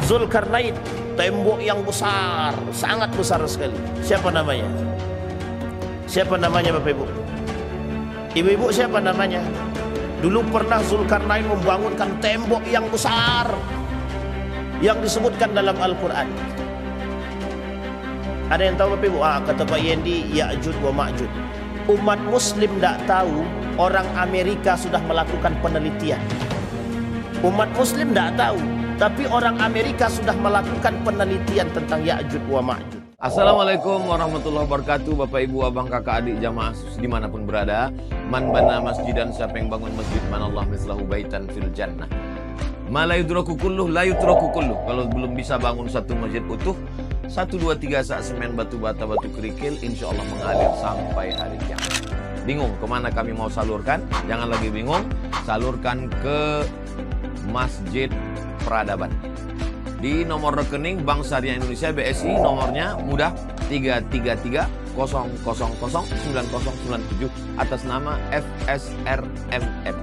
Zulkarnain, tembok yang besar, sangat besar sekali. Siapa namanya? Siapa namanya Bapak Ibu? Ibu-ibu siapa namanya? Dulu pernah Zulkarnain membangunkan tembok yang besar yang disebutkan dalam Al-Quran. Ada yang tahu Bapak Ibu? Kata Pak Yendi, Ya'jud wa Ma'jud. Umat Muslim tidak tahu, orang Amerika sudah melakukan penelitian. Umat Muslim tidak tahu, tapi orang Amerika sudah melakukan penelitian tentang Ya'jud wa Ma'jud. Assalamualaikum warahmatullahi wabarakatuh. Bapak ibu abang kakak adik jamaah dimanapun berada. Man bana masjidan, siapa yang bangun masjid, manallah mislahu baitan fil jannah. Ma la yudraku kulluh, la yutraku kulluh. Kalau belum bisa bangun satu masjid utuh, 1, 2, 3 sak semen, batu bata, batu kerikil, insya Allah mengalir sampai hari kiamat. Bingung kemana kami mau salurkan? Jangan lagi bingung, salurkan ke Masjid Peradaban. Di nomor rekening Bank Syariah Indonesia BSI, nomornya mudah 33300009097 atas nama FSRMM.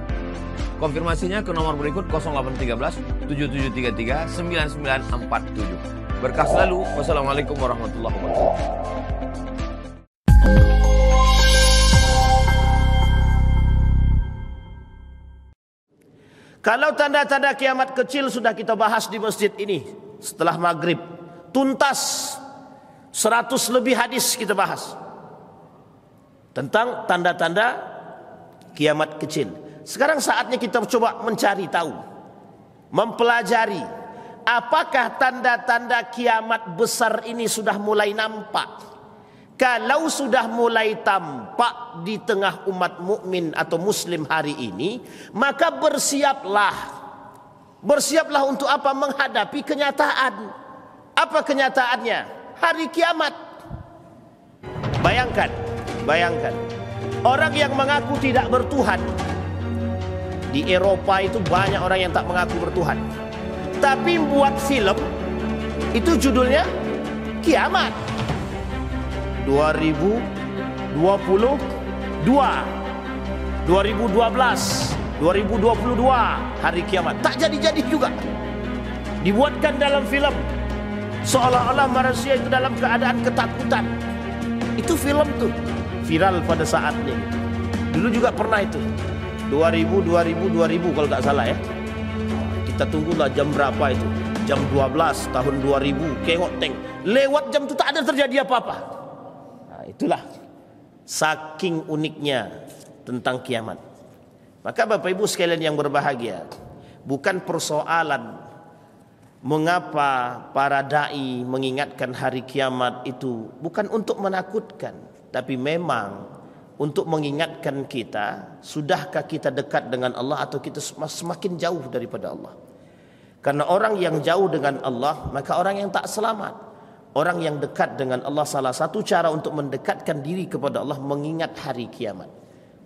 Konfirmasinya ke nomor berikut 0813 7733 9947. Berkah selalu. Wassalamualaikum warahmatullahi wabarakatuh. Kalau tanda-tanda kiamat kecil sudah kita bahas di masjid ini setelah maghrib, tuntas 100 lebih hadis kita bahas tentang tanda-tanda kiamat kecil. Sekarang saatnya kita coba mencari tahu, mempelajari apakah tanda-tanda kiamat besar ini sudah mulai nampak. Kalau sudah mulai tampak di tengah umat mukmin atau muslim hari ini, maka bersiaplah. Bersiaplah untuk apa? Menghadapi kenyataan. Apa kenyataannya? Hari kiamat. Bayangkan, bayangkan. Orang yang mengaku tidak bertuhan. Di Eropa itu banyak orang yang tak mengaku bertuhan. Tapi buat film, itu judulnya Kiamat. 2022, 2012, 2022 hari kiamat. Tak jadi-jadi juga. Dibuatkan dalam film seolah-olah manusia itu dalam keadaan ketakutan. Itu film tuh viral pada saatnya. Dulu juga pernah itu 2000 kalau tak salah ya. Kita tunggulah jam berapa itu, jam 12 tahun 2000 kengok teng. Lewat jam itu tak ada terjadi apa-apa. Itulah saking uniknya tentang kiamat. Maka Bapak Ibu sekalian yang berbahagia, bukan persoalan mengapa para dai mengingatkan hari kiamat itu bukan untuk menakutkan, tapi memang untuk mengingatkan kita, sudahkah kita dekat dengan Allah atau kita semakin jauh daripada Allah. Karena orang yang jauh dengan Allah, maka orang yang tak selamat. Orang yang dekat dengan Allah, salah satu cara untuk mendekatkan diri kepada Allah mengingat hari kiamat.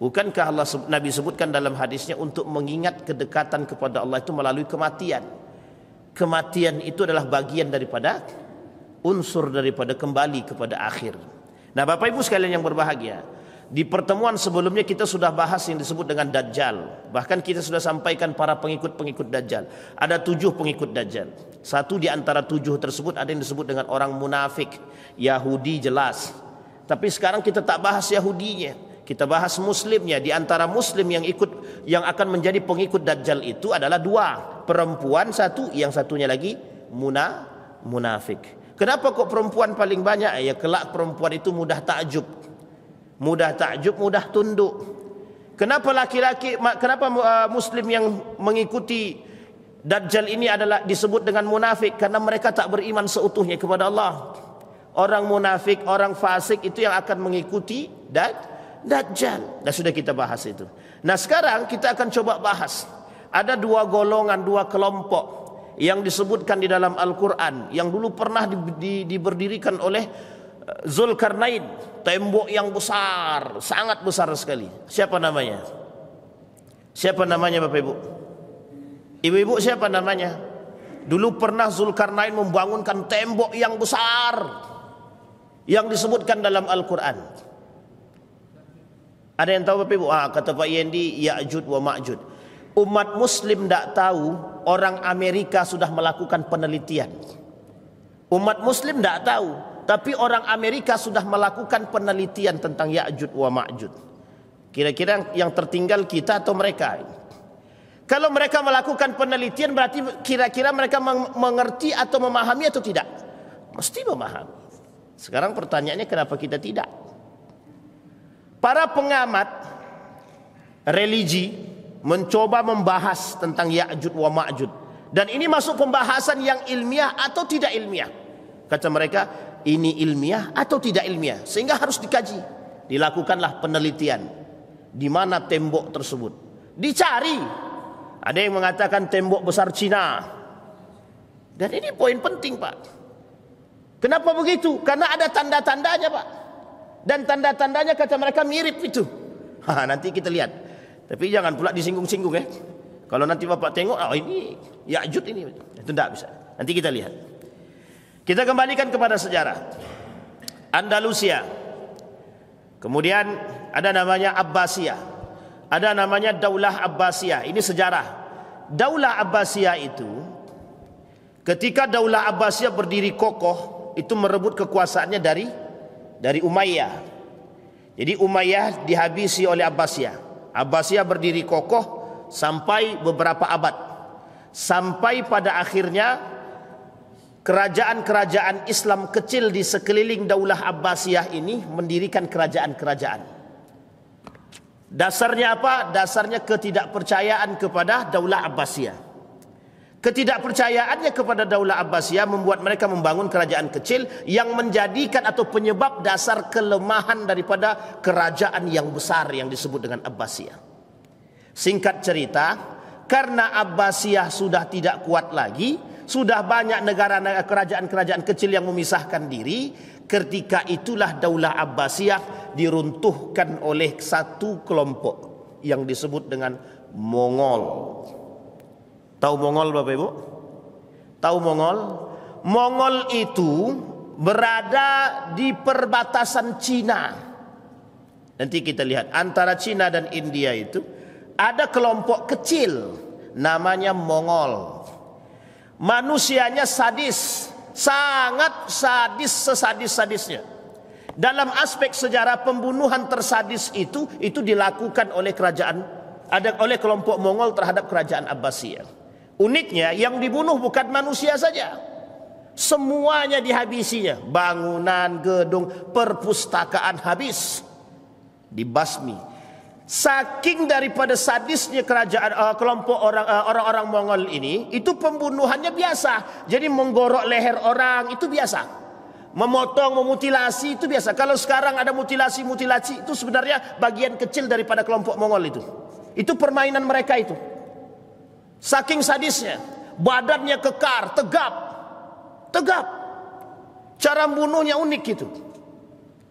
Bukankah Allah, Nabi sebutkan dalam hadisnya, untuk mengingat kedekatan kepada Allah itu melalui kematian. Kematian itu adalah bagian daripada unsur daripada kembali kepada akhir. Nah Bapak Ibu sekalian yang berbahagia, di pertemuan sebelumnya kita sudah bahas yang disebut dengan Dajjal. Bahkan kita sudah sampaikan para pengikut-pengikut Dajjal. Ada 7 pengikut Dajjal. Satu di antara 7 tersebut ada yang disebut dengan orang munafik. Yahudi jelas. Tapi sekarang kita tak bahas Yahudinya, kita bahas Muslimnya. Di antara Muslim yang akan menjadi pengikut Dajjal itu adalah 2. Perempuan 1, yang satunya lagi munafik. Kenapa kok perempuan paling banyak? Ya kelak perempuan itu mudah takjub. Mudah takjub, mudah tunduk. Kenapa laki-laki, kenapa Muslim yang mengikuti Dajjal ini adalah disebut dengan munafik? Karena mereka tak beriman seutuhnya kepada Allah. Orang munafik, orang fasik itu yang akan mengikuti Dajjal. Dan sudah kita bahas itu. Nah sekarang kita akan coba bahas. Ada 2 golongan, 2 kelompok yang disebutkan di dalam Al-Quran, yang dulu pernah diberdirikan oleh Zulkarnain, tembok yang besar, sangat besar sekali. Siapa namanya? Siapa namanya Bapak Ibu? Ibu-ibu siapa namanya? Dulu pernah Zulkarnain membangunkan tembok yang besar yang disebutkan dalam Al-Quran. Ada yang tahu Bapak Ibu? Kata Pak Yendi, Ya'jud wa Ma'jud. Umat Muslim tidak tahu, orang Amerika sudah melakukan penelitian. Umat Muslim tidak tahu, tapi orang Amerika sudah melakukan penelitian tentang Ya'juj wa Ma'juj. Kira-kira yang tertinggal kita atau mereka? Kalau mereka melakukan penelitian berarti kira-kira mereka mengerti atau memahami atau tidak? Mesti memahami. Sekarang pertanyaannya, kenapa kita tidak? Para pengamat religi mencoba membahas tentang Ya'juj wa Ma'juj, dan ini masuk pembahasan yang ilmiah atau tidak ilmiah. Kata mereka, ini ilmiah atau tidak ilmiah, sehingga harus dikaji. Dilakukanlah penelitian di mana tembok tersebut, dicari. Ada yang mengatakan tembok besar Cina, dan ini poin penting, Pak. Kenapa begitu? Karena ada tanda-tandanya, Pak, dan tanda-tandanya kata mereka mirip itu. Nanti kita lihat. Tapi jangan pula disinggung-singgung ya. Kalau nanti Bapak tengok, oh ini Ya'juj ini, itu tidak bisa. Nanti kita lihat. Kita kembalikan kepada sejarah Andalusia. Kemudian ada namanya Abbasiyah, ada namanya Daulah Abbasiyah. Ini sejarah. Daulah Abbasiyah itu, ketika Daulah Abbasiyah berdiri kokoh, itu merebut kekuasaannya dari Umayyah. Jadi Umayyah dihabisi oleh Abbasiyah. Abbasiyah berdiri kokoh sampai beberapa abad, sampai pada akhirnya kerajaan-kerajaan Islam kecil di sekeliling Daulah Abbasiyah ini mendirikan kerajaan-kerajaan. Dasarnya apa? Dasarnya ketidakpercayaan kepada Daulah Abbasiyah. Ketidakpercayaannya kepada Daulah Abbasiyah membuat mereka membangun kerajaan kecil yang menjadikan atau penyebab dasar kelemahan daripada kerajaan yang besar yang disebut dengan Abbasiyah. Singkat cerita, karena Abbasiyah sudah tidak kuat lagi, sudah banyak negara-negara kerajaan-kerajaan kecil yang memisahkan diri, ketika itulah Daulah Abbasiyah diruntuhkan oleh satu kelompok yang disebut dengan Mongol. Tahu Mongol, Bapak Ibu? Tahu Mongol? Mongol itu berada di perbatasan Cina. Nanti kita lihat antara Cina dan India itu ada kelompok kecil namanya Mongol. Manusianya sadis, sangat sadis, sesadis-sadisnya. Dalam aspek sejarah, pembunuhan tersadis itu dilakukan oleh oleh kelompok Mongol terhadap kerajaan Abbasiyah. Uniknya, yang dibunuh bukan manusia saja, semuanya dihabisinya. Bangunan, gedung, perpustakaan habis, dibasmi. Saking daripada sadisnya kerajaan kelompok orang-orang Mongol ini, itu pembunuhannya biasa. Jadi menggorok leher orang itu biasa, memotong, memutilasi itu biasa. Kalau sekarang ada mutilasi itu sebenarnya bagian kecil daripada kelompok Mongol itu. Itu permainan mereka itu. Saking sadisnya, badannya kekar, tegap. Cara membunuhnya unik gitu.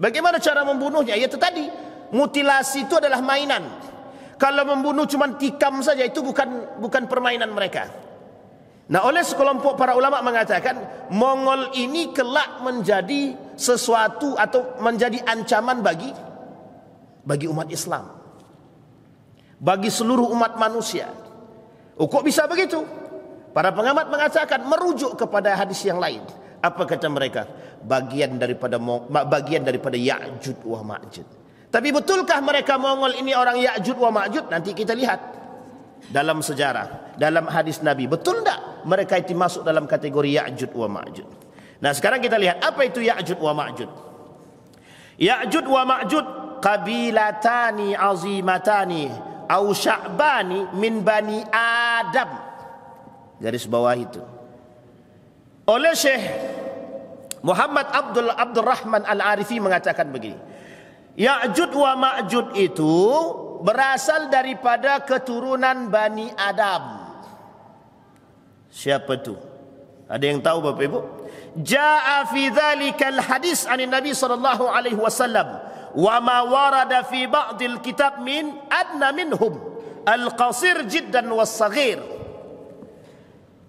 Bagaimana cara membunuhnya? Yaitu tadi, mutilasi itu adalah mainan. Kalau membunuh cuma tikam saja, itu bukan permainan mereka. Nah, oleh sekelompok para ulama mengatakan Mongol ini kelak menjadi sesuatu atau menjadi ancaman bagi umat Islam, bagi seluruh umat manusia. Oh, kok bisa begitu? Para pengamat mengatakan merujuk kepada hadis yang lain. Apa kata mereka? Bagian daripada Ya'juj wa Ma'juj. Tapi betulkah mereka Mongol ini orang Ya'juj wa Ma'juj? Nanti kita lihat dalam sejarah, dalam hadis Nabi. Betul tak mereka itu masuk dalam kategori Ya'juj wa Ma'juj? Nah, sekarang kita lihat apa itu Ya'juj wa Ma'juj. Ya'juj wa Ma'juj qabilatani azimatani au sya'bani min bani Adam. Garis bawah itu. Oleh Syekh Muhammad Abdurrahman Al-Arifi mengatakan begini. Ya'juj wa Ma'juj itu berasal daripada keturunan Bani Adam. Siapa itu? Ada yang tahu, Bapak Ibu? Ja'a fi dzalikal hadis anin Nabi sallallahu alaihi wasallam. Wa ma warada fi ba'dil kitab min adna minhum al-qasir jiddan was-saghir.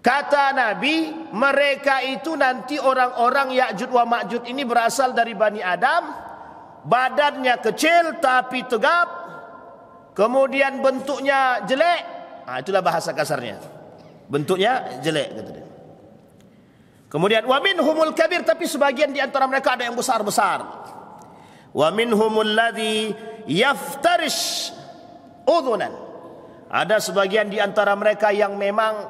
Kata Nabi, mereka itu nanti orang-orang Ya'juj wa Ma'juj ini berasal dari Bani Adam, badannya kecil tapi tegap, kemudian bentuknya jelek. Itulah bahasa kasarnya. bentuknya jelek kata dia. Kemudian wa minhumul kabir, tapi sebagian di antara mereka ada yang besar-besar. Wa minhumul ladzi yaftarish udhunan. Ada sebagian di antara mereka yang memang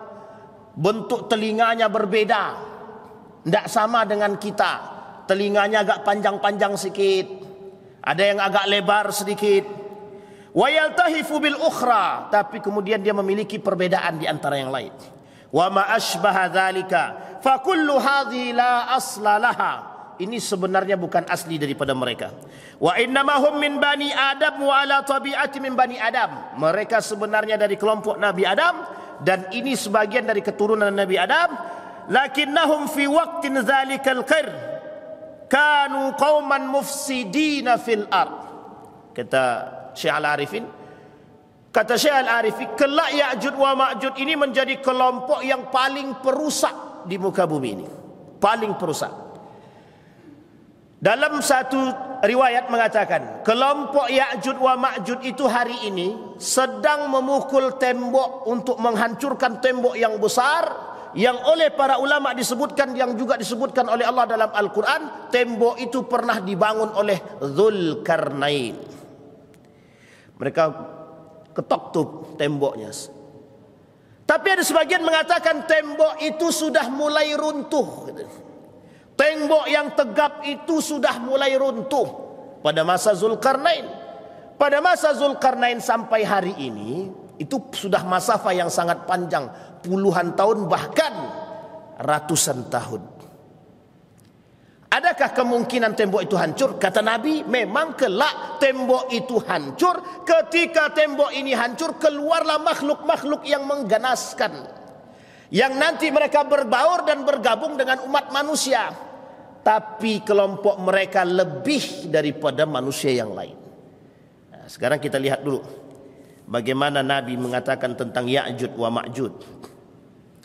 bentuk telinganya berbeda, tidak sama dengan kita. Telinganya agak panjang-panjang sedikit, ada yang agak lebar sedikit. Wa yaltahifu bil ukhra, tapi kemudian dia memiliki perbedaan di antara yang lain. Wa ma asbaha dzalika fa kullu hadhi la asla laha. Ini sebenarnya bukan asli daripada mereka. Wa innamahum min bani Adam wa ala tabi'ati min bani Adam. Mereka sebenarnya dari kelompok Nabi Adam, dan ini sebagian dari keturunan Nabi Adam. Lakinnahum fi waqtin dzalikal qarn kanu qauman mufsidina fil ard. Kata Syekh Al-Arifin, kelak Ya'juj wa Ma'juj ini menjadi kelompok yang paling perusak di muka bumi ini. Paling perusak. Dalam satu riwayat mengatakan, kelompok Ya'juj wa Ma'juj itu hari ini sedang memukul tembok untuk menghancurkan tembok yang besar, yang oleh para ulama disebutkan, yang juga disebutkan oleh Allah dalam Al-Quran, tembok itu pernah dibangun oleh Dzulkarnain. Mereka ketok tuh temboknya. Tapi ada sebagian mengatakan tembok itu sudah mulai runtuh. Tembok yang tegap itu sudah mulai runtuh pada masa Dzulkarnain. Pada masa Dzulkarnain sampai hari ini, itu sudah masafa yang sangat panjang, puluhan tahun bahkan ratusan tahun. Adakah kemungkinan tembok itu hancur? Kata Nabi, memang kelak tembok itu hancur. Ketika tembok ini hancur, keluarlah makhluk-makhluk yang mengganaskan, yang nanti mereka berbaur dan bergabung dengan umat manusia. Tapi kelompok mereka lebih daripada manusia yang lain. Nah, sekarang kita lihat dulu bagaimana Nabi mengatakan tentang Ya'juj wa Ma'juj.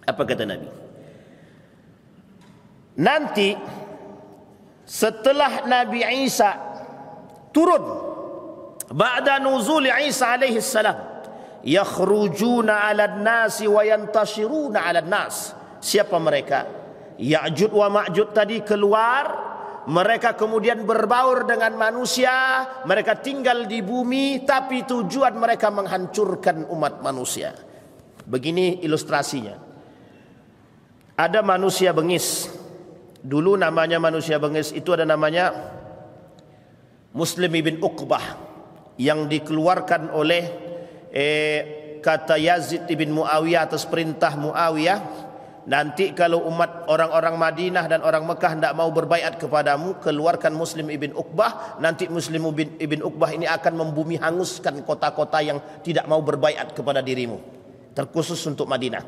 Apa kata Nabi? Nanti setelah Nabi Isa turun, ba'da nuzul Isa alaihi salam, yakhrujuna 'alan nasi wa yantashiruna 'alan nas. Siapa mereka? Ya'juj wa Ma'juj tadi keluar, mereka kemudian berbaur dengan manusia, mereka tinggal di bumi, tapi tujuan mereka menghancurkan umat manusia. Begini ilustrasinya. Ada manusia bengis. Dulu namanya manusia bengis itu ada namanya Muslim ibn Uqbah, yang dikeluarkan oleh kata Yazid ibn Muawiyah atas perintah Muawiyah. Nanti kalau umat orang-orang Madinah dan orang Mekah tidak mau berbaiat kepadamu, keluarkan Muslim ibn Uqbah. Nanti Muslim ibn Uqbah ini akan membumi hanguskan kota-kota yang tidak mau berbaiat kepada dirimu, terkhusus untuk Madinah.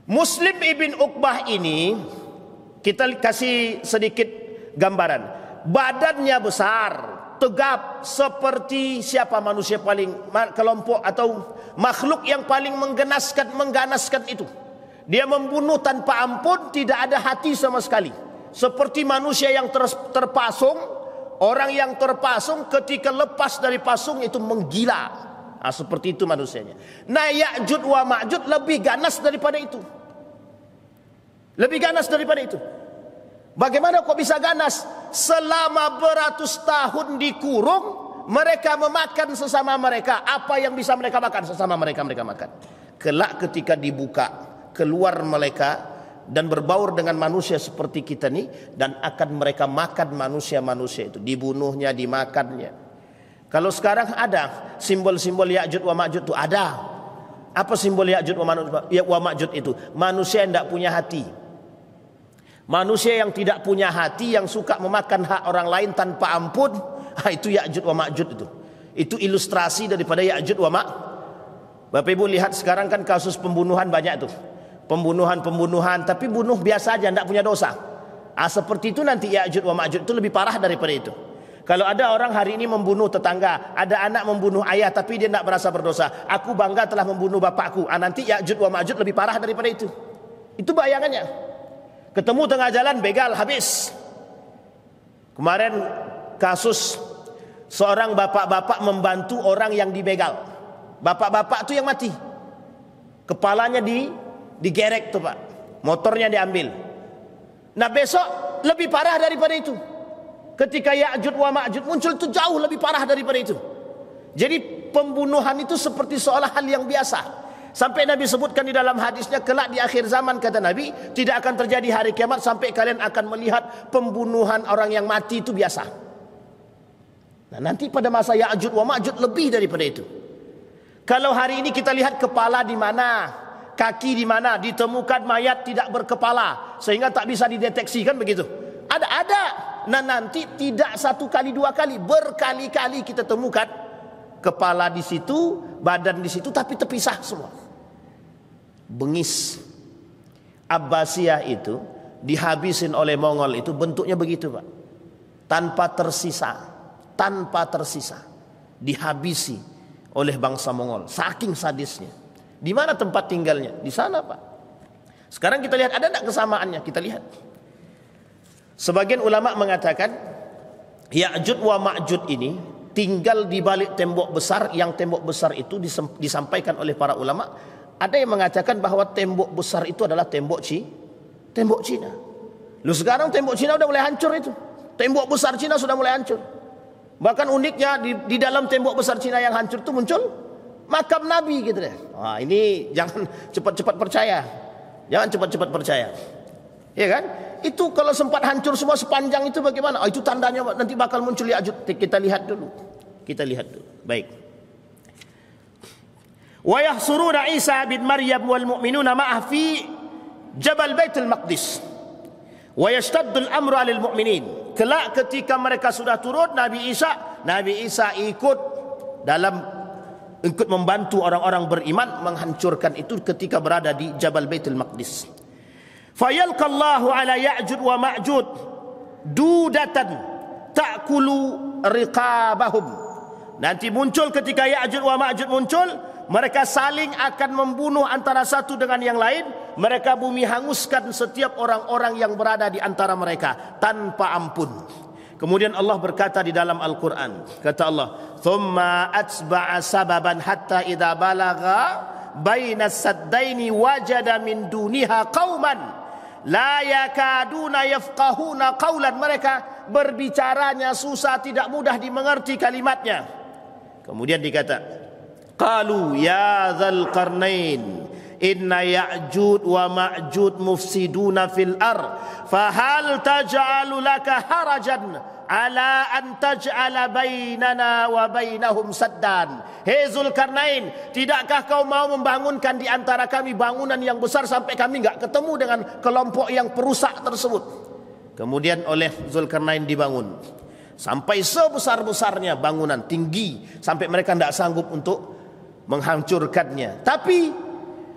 Muslim ibn Uqbah ini, kita kasih sedikit gambaran. Badannya besar, tegap, seperti siapa manusia paling, kelompok atau makhluk yang paling mengganaskan itu. Dia membunuh tanpa ampun, tidak ada hati sama sekali. Seperti manusia yang terpasung. Orang yang terpasung ketika lepas dari pasung itu menggila. Nah, seperti itu manusianya. Nah, Ya'juj wa Ma'juj lebih ganas daripada itu. Lebih ganas daripada itu. Bagaimana kok bisa ganas? Selama beratus tahun dikurung, mereka memakan sesama mereka. Apa yang bisa mereka makan? Sesama mereka makan. Kelak ketika dibuka, keluar mereka dan berbaur dengan manusia seperti kita ni, dan akan mereka makan manusia-manusia itu, dibunuhnya, dimakannya. Kalau sekarang ada simbol-simbol Ya'juj wa Ma'juj itu ada. Apa simbol Ya'juj wa Ma'juj itu? Manusia yang tidak punya hati. Manusia yang tidak punya hati, yang suka memakan hak orang lain tanpa ampun. Itu Ya'juj wa Ma'juj itu. Itu ilustrasi daripada Ya'juj wa Ma'juj. Bapak Ibu lihat sekarang kan kasus pembunuhan banyak tuh. Pembunuhan, tapi bunuh biasa aja, tidak punya dosa. Seperti itu nanti Ya'juj wa Ma'juj itu lebih parah daripada itu. Kalau ada orang hari ini membunuh tetangga, ada anak membunuh ayah tapi dia tidak merasa berdosa. Aku bangga telah membunuh bapakku. Nanti Ya'juj wa Ma'juj lebih parah daripada itu. Itu bayangannya. Ketemu tengah jalan, begal, habis. Kemarin kasus seorang bapak-bapak membantu orang yang dibegal. Bapak-bapak itu yang mati. Kepalanya digerek tuh Pak, motornya diambil. Nah besok lebih parah daripada itu. Ketika Ya'juj wa Ma'juj muncul itu jauh lebih parah daripada itu. Jadi pembunuhan itu seperti seolah hal yang biasa. Sampai Nabi sebutkan di dalam hadisnya, kelak di akhir zaman kata Nabi, tidak akan terjadi hari kiamat sampai kalian akan melihat pembunuhan orang yang mati itu biasa. Nah nanti pada masa Ya'juj wa Ma'juj lebih daripada itu. Kalau hari ini kita lihat kepala di mana, kaki di mana, ditemukan mayat tidak berkepala sehingga tak bisa dideteksi, kan begitu? Ada. Nah nanti tidak satu kali dua kali, berkali-kali kita temukan kepala di situ, badan di situ, tapi terpisah semua. Bengis Abbasiyah itu dihabisin oleh Mongol itu bentuknya begitu Pak, tanpa tersisa, dihabisi oleh bangsa Mongol, saking sadisnya. Di mana tempat tinggalnya? Di sana Pak. Sekarang kita lihat ada tidak kesamaannya? Kita lihat. Sebagian ulama mengatakan Ya'juj wa Ma'juj ini tinggal di balik tembok besar, yang tembok besar itu disampaikan oleh para ulama. Ada yang mengatakan bahwa tembok besar itu adalah tembok Cina. Lu sekarang tembok Cina sudah mulai hancur itu. Tembok besar Cina sudah mulai hancur. Bahkan uniknya di dalam tembok besar Cina yang hancur itu muncul makam Nabi gitu deh. Wah, ini jangan cepat-cepat percaya. Jangan cepat-cepat percaya. Ya kan? Itu kalau sempat hancur semua sepanjang itu bagaimana? Oh, itu tandanya nanti bakal muncul Ya'juj. Kita lihat dulu. Baik. Wa yahsuruna Isa bin Maryam wal mu'minuna ma'ah fi Jabal Baitul Maqdis. Wa yashtaddu al-amru 'alal mu'minin. Kelak ketika mereka sudah turun, Nabi Isa ikut membantu orang-orang beriman menghancurkan itu ketika berada di Jabal Baitul Maqdis. Fayalqallahu ala Ya'juj wa Ma'juj dudatan ta'kulu riqabahum. Nanti muncul ketika Ya'juj wa Ma'juj muncul, mereka saling akan membunuh antara satu dengan yang lain. Mereka bumi hanguskan setiap orang-orang yang berada di antara mereka tanpa ampun. Kemudian Allah berkata di dalam Al-Quran, kata Allah, thumma atba'a sababan hatta idza balagha baina saddaini wajada min duniha qauman la yakaduna yafqahuna qawlan. Mereka berbicaranya susah, tidak mudah dimengerti kalimatnya. Kemudian dikata, qalu ya dzal qarnain inna Ya'juj wa Ma'juj mufsiduna fil ard fahal taj'alu laka harajan ala an taj'ala bainana wa bainahum saddan. Hei Zulkarnain, tidakkah kau mau membangunkan di antara kami bangunan yang besar sampai kami enggak ketemu dengan kelompok yang perusak tersebut. Kemudian oleh Zulkarnain dibangun sampai sebesar-besarnya bangunan tinggi sampai mereka tidak sanggup untuk menghancurkannya. Tapi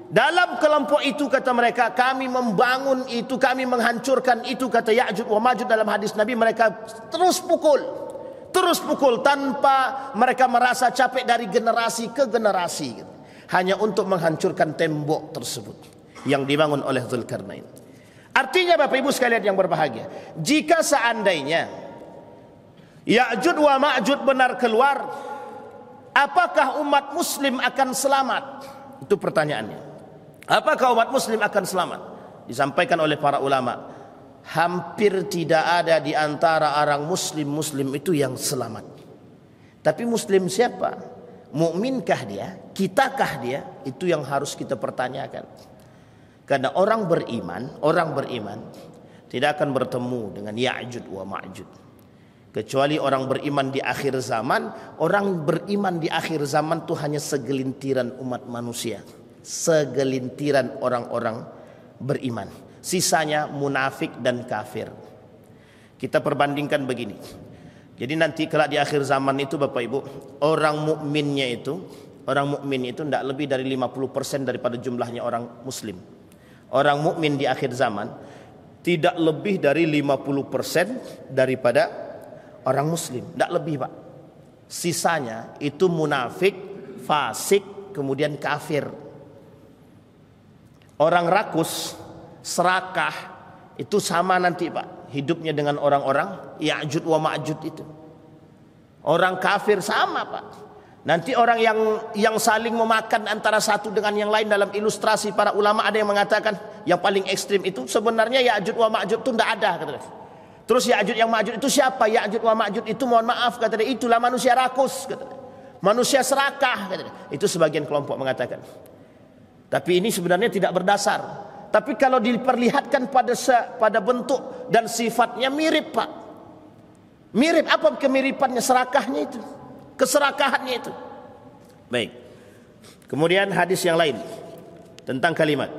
dalam kelompok itu kata mereka, kami membangun itu, kami menghancurkan itu, kata Ya'juj wa Ma'juj dalam hadis Nabi. Mereka terus pukul tanpa mereka merasa capek dari generasi ke generasi, hanya untuk menghancurkan tembok tersebut yang dibangun oleh Zulkarnain. Artinya Bapak Ibu sekalian yang berbahagia, jika seandainya Ya'juj wa Ma'juj benar keluar, apakah umat muslim akan selamat? Itu pertanyaannya. Apakah umat muslim akan selamat? Disampaikan oleh para ulama, hampir tidak ada di antara orang muslim itu yang selamat. Tapi muslim siapa? Mukminkah dia? Kitakah dia? Itu yang harus kita pertanyakan. Karena orang beriman tidak akan bertemu dengan Ya'juj wa Ma'juj. Kecuali orang beriman di akhir zaman. Orang beriman di akhir zaman itu hanya segelintiran umat manusia, segelintiran orang-orang beriman. Sisanya munafik dan kafir. Kita perbandingkan begini. Jadi nanti kelak di akhir zaman itu Bapak Ibu, orang mukmin itu tidak lebih dari 50% daripada jumlahnya orang muslim. Orang mukmin di akhir zaman tidak lebih dari 50% daripada orang muslim, tidak lebih Pak. Sisanya itu munafik, fasik, kemudian kafir. Orang rakus, serakah, itu sama nanti Pak hidupnya dengan orang-orang Ya'juj wa Ma'juj itu. Orang kafir sama Pak. Nanti orang yang saling memakan antara satu dengan yang lain, dalam ilustrasi para ulama ada yang mengatakan yang paling ekstrim itu sebenarnya Ya'juj wa Ma'juj itu tidak ada, kata dia. Terus Ya'juj yang Ma'juj itu siapa? Ya'juj wa Ma'juj itu mohon maaf, kata dia, itulah manusia rakus, kata dia. Manusia serakah, kata dia. Itu sebagian kelompok mengatakan. Tapi ini sebenarnya tidak berdasar. Tapi kalau diperlihatkan pada bentuk dan sifatnya mirip, Pak. Mirip. Apa kemiripannya? Serakahnya itu, keserakahannya itu. Baik. Kemudian hadis yang lain tentang kalimat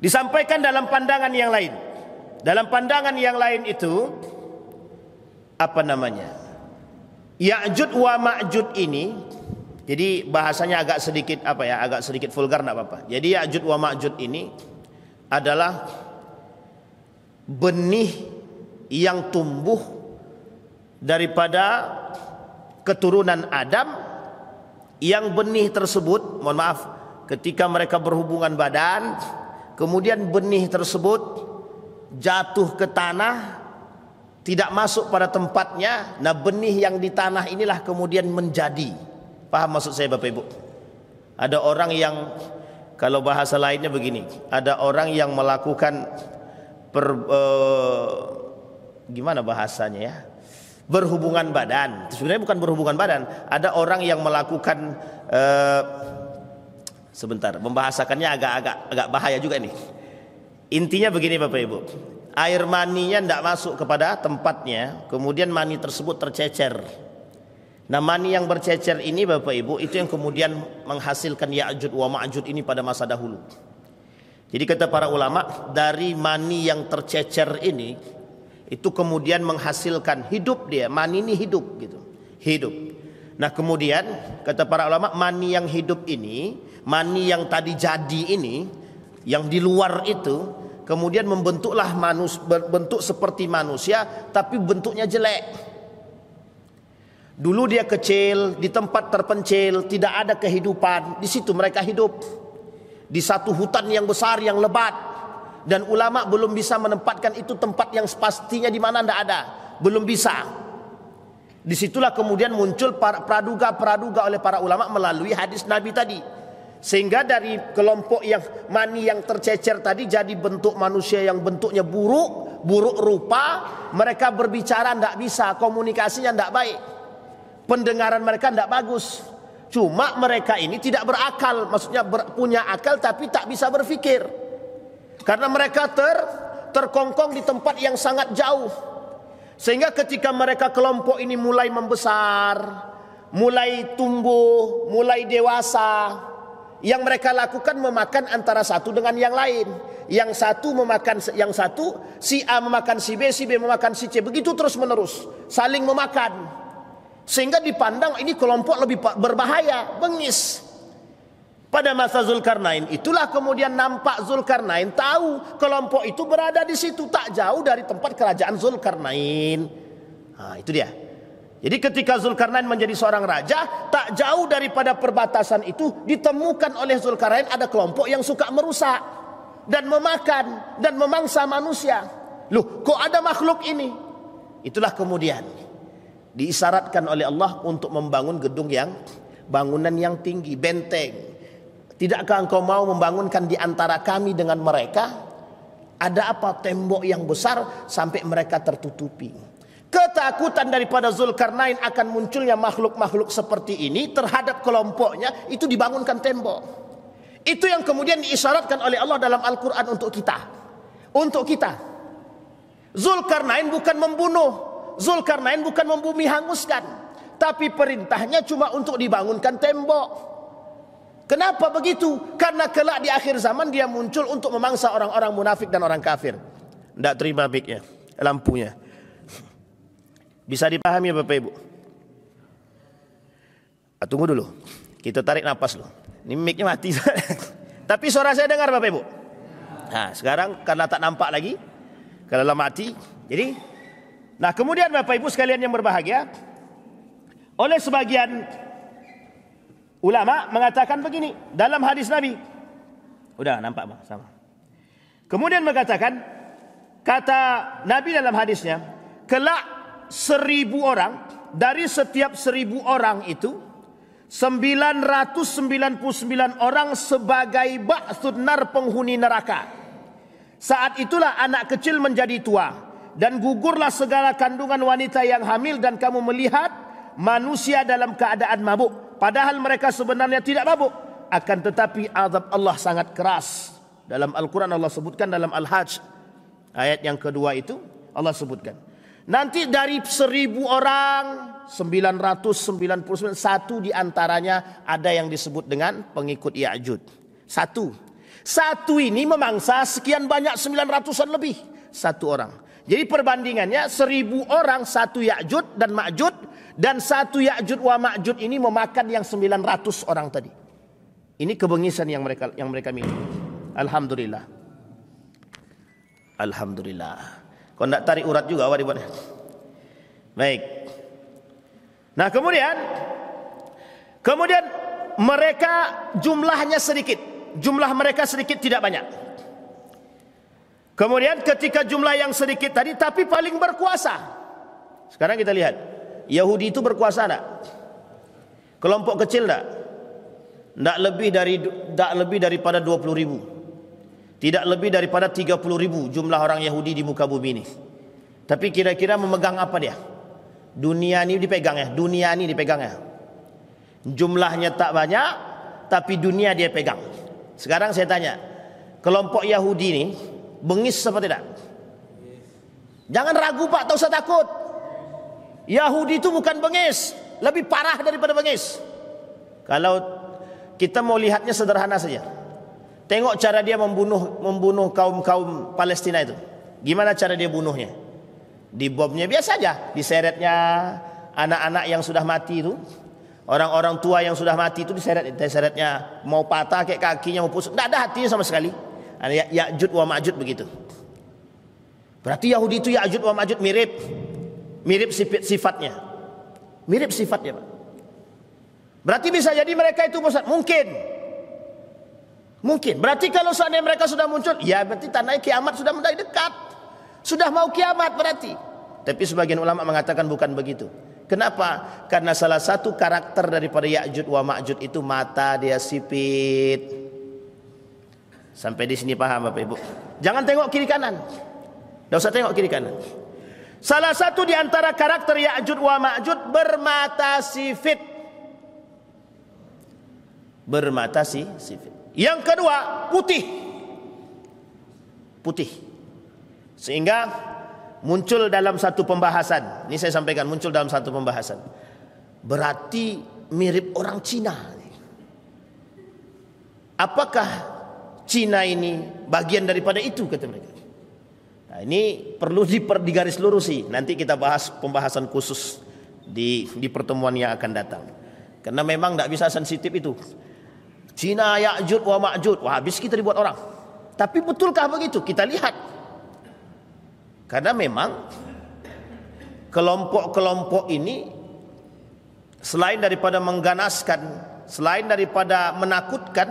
disampaikan dalam pandangan yang lain. Dalam pandangan yang lain itu apa namanya? Ya'juj wa Ma'juj ini, jadi bahasanya agak sedikit agak sedikit vulgar, enggak apa-apa. Jadi Ya'juj wa Ma'juj ini adalah benih yang tumbuh daripada keturunan Adam, yang benih tersebut, mohon maaf, ketika mereka berhubungan badan, kemudian benih tersebut jatuh ke tanah, tidak masuk pada tempatnya. Nah, benih yang di tanah inilah kemudian menjadi. Paham maksud saya, Bapak Ibu? Ada orang yang, kalau bahasa lainnya begini, ada orang yang melakukan gimana bahasanya ya, berhubungan badan. Sebenarnya bukan berhubungan badan. Ada orang yang melakukan sebentar, membahasakannya agak bahaya juga nih. Intinya begini Bapak Ibu, air maninya tidak masuk kepada tempatnya, kemudian mani tersebut tercecer. Nah, mani yang bercecer ini Bapak Ibu, itu yang kemudian menghasilkan Ya'juj wa Ma'juj ini pada masa dahulu. Jadi kata para ulama, dari mani yang tercecer ini, itu kemudian menghasilkan hidup dia. Mani ini hidup gitu, hidup. Nah, kemudian kata para ulama, mani yang hidup ini, mani yang tadi jadi ini, yang di luar itu, kemudian membentuklah bentuk seperti manusia, tapi bentuknya jelek. Dulu dia kecil, di tempat terpencil, tidak ada kehidupan. Di situ mereka hidup, di satu hutan yang besar, yang lebat, dan ulama belum bisa menempatkan itu tempat yang pastinya di mana, tidak ada, belum bisa. Disitulah kemudian muncul praduga oleh para ulama melalui hadis Nabi tadi. Sehingga dari kelompok yang mani yang tercecer tadi jadi bentuk manusia yang bentuknya buruk rupa. Mereka berbicara tidak bisa, komunikasinya tidak baik, pendengaran mereka tidak bagus. Cuma mereka ini tidak berakal, maksudnya punya akal tapi tak bisa berpikir, karena mereka terkongkong di tempat yang sangat jauh. Sehingga ketika mereka kelompok ini mulai membesar, mulai tumbuh, mulai dewasa, yang mereka lakukan memakan antara satu dengan yang lain. Yang satu memakan yang satu, si A memakan si B memakan si C. Begitu terus menerus, saling memakan. Sehingga dipandang ini kelompok lebih berbahaya, bengis. Pada masa Zulkarnain itulah kemudian nampak Zulkarnain tahu kelompok itu berada di situ, tak jauh dari tempat kerajaan Zulkarnain. Nah, itu dia. Jadi ketika Zulkarnain menjadi seorang raja, tak jauh daripada perbatasan itu ditemukan oleh Zulkarnain ada kelompok yang suka merusak dan memakan dan memangsa manusia. Loh, kok ada makhluk ini? Itulah kemudian diisyaratkan oleh Allah untuk membangun bangunan yang tinggi, benteng. Tidakkah engkau mau membangunkan di antara kami dengan mereka? Ada apa? Tembok yang besar sampai mereka tertutupi. Ketakutan daripada Zulkarnain akan munculnya makhluk-makhluk seperti ini terhadap kelompoknya, itu dibangunkan tembok. Itu yang kemudian diisyaratkan oleh Allah dalam Al-Quran untuk kita. Untuk kita. Zulkarnain bukan membunuh, Zulkarnain bukan membumi hanguskan, tapi perintahnya cuma untuk dibangunkan tembok. Kenapa begitu? Karena kelak di akhir zaman dia muncul untuk memangsa orang-orang munafik dan orang kafir. Tidak terima mic-nya, lampunya. Bisa dipahami Bapak Ibu? Tunggu dulu, kita tarik nafas dulu. Ini mic-nya mati. Tapi suara saya dengar Bapak Ibu. Nah, sekarang karena tak nampak lagi, kalau mati. Jadi, nah kemudian Bapak Ibu sekalian yang berbahagia, oleh sebagian ulama mengatakan begini dalam hadis Nabi. Udah nampak Bang, sama. Kemudian mengatakan, kata Nabi dalam hadisnya, kelak 1000 orang dari setiap 1000 orang itu 999 orang sebagai ba'thun nar, penghuni neraka. Saat itulah anak kecil menjadi tua dan gugurlah segala kandungan wanita yang hamil, dan kamu melihat manusia dalam keadaan mabuk, padahal mereka sebenarnya tidak mabuk. Akan tetapi azab Allah sangat keras. Dalam Al-Quran Allah sebutkan, dalam Al-Hajj ayat yang kedua itu Allah sebutkan, nanti dari 1000 orang 999 satu di antaranya ada yang disebut dengan pengikut Ya'juj. Satu ini memangsa sekian banyak 900-an lebih satu orang. Jadi perbandingannya 1000 orang satu Ya'juj dan Ma'juj, dan satu Ya'juj wa Ma'juj ini memakan yang 900 orang tadi. Ini kebengisan yang mereka miliki. Alhamdulillah. Alhamdulillah. Kau nak tarik urat juga awak dibuat. Baik. Nah, kemudian mereka jumlahnya sedikit. Jumlah mereka sedikit, tidak banyak. Kemudian ketika jumlah yang sedikit tadi tapi paling berkuasa. Sekarang kita lihat, Yahudi itu berkuasa enggak? Kelompok kecil enggak? Enggak lebih daripada 20.000. Tidak lebih daripada 30.000 jumlah orang Yahudi di muka bumi ini. Tapi kira-kira memegang apa dia? Dunia ini dipegang ya. Dunia ini dipegang ya. Jumlahnya tak banyak, tapi dunia dia pegang. Sekarang saya tanya, kelompok Yahudi ini bengis apa tidak? Jangan ragu Pak, tak usah takut. Yahudi itu bukan bengis, lebih parah daripada bengis. Kalau kita mau lihatnya sederhana saja. Tengok cara dia membunuh kaum Palestina itu. Gimana cara dia bunuhnya? Dibomnya biasa aja, diseretnya anak-anak yang sudah mati itu, orang-orang tua yang sudah mati itu diseretnya, mau patah kayak kakinya mau pusing, tidak ada hatinya sama sekali. Ya'juj wa Ma'juj begitu. Berarti Yahudi itu Ya'juj wa Ma'juj mirip sifatnya. Mirip sifatnya, Pak. Berarti bisa jadi mereka itu pusat. Mungkin. Berarti kalau seandainya mereka sudah muncul, ya berarti tanda kiamat sudah mulai dekat. Sudah mau kiamat berarti. Tapi sebagian ulama mengatakan bukan begitu. Kenapa? Karena salah satu karakter daripada Ya'juj wa Ma'juj itu mata dia sipit. Sampai di sini paham Bapak Ibu? Jangan tengok kiri kanan. Tidak usah tengok kiri kanan. Salah satu di antara karakter Ya'juj wa Ma'juj bermata sipit. Bermata sipit. Yang kedua, putih. Sehingga muncul dalam satu pembahasan. Ini saya sampaikan, muncul dalam satu pembahasan. Berarti mirip orang Cina. Apakah Cina ini bagian daripada itu, kata mereka. Nah, ini perlu digaris lurusi. Nanti kita bahas pembahasan khusus di pertemuan yang akan datang. Karena memang tidak bisa sensitif itu. Cina Ya'juj wa Ma'juj, wah habis kita dibuat orang. Tapi betulkah begitu? Kita lihat. Karena memang kelompok-kelompok ini selain daripada mengganaskan, selain daripada menakutkan,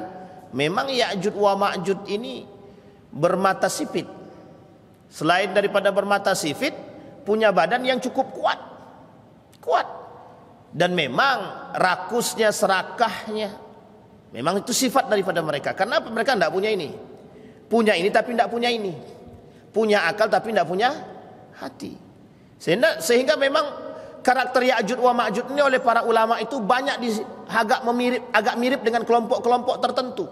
memang Ya'juj wa Ma'juj ini bermata sipit. Selain daripada bermata sipit, punya badan yang cukup kuat. Dan memang rakusnya, serakahnya, memang itu sifat daripada mereka. Karena mereka tidak punya ini. Punya ini tapi tidak punya ini. Punya akal tapi tidak punya hati. Sehingga memang karakter Ya'juj wa Ma'juj ini oleh para ulama itu banyak agak mirip dengan kelompok-kelompok tertentu.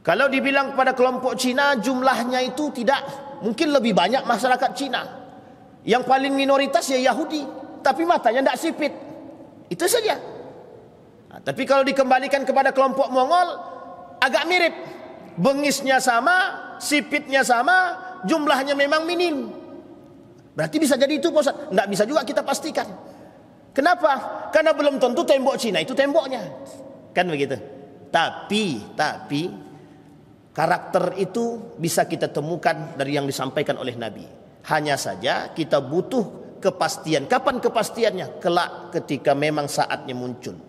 Kalau dibilang pada kelompok Cina jumlahnya itu tidak, mungkin lebih banyak masyarakat Cina. Yang paling minoritas ya Yahudi, tapi matanya tidak sipit. Itu saja. Nah, tapi kalau dikembalikan kepada kelompok Mongol agak mirip. Bengisnya sama, sipitnya sama, jumlahnya memang minim. Berarti bisa jadi itu Ustaz. Tidak bisa juga kita pastikan. Kenapa? Karena belum tentu tembok Cina itu temboknya. Kan begitu. Tapi karakter itu bisa kita temukan dari yang disampaikan oleh Nabi. Hanya saja kita butuh kepastian. Kapan kepastiannya? Kelak ketika memang saatnya muncul.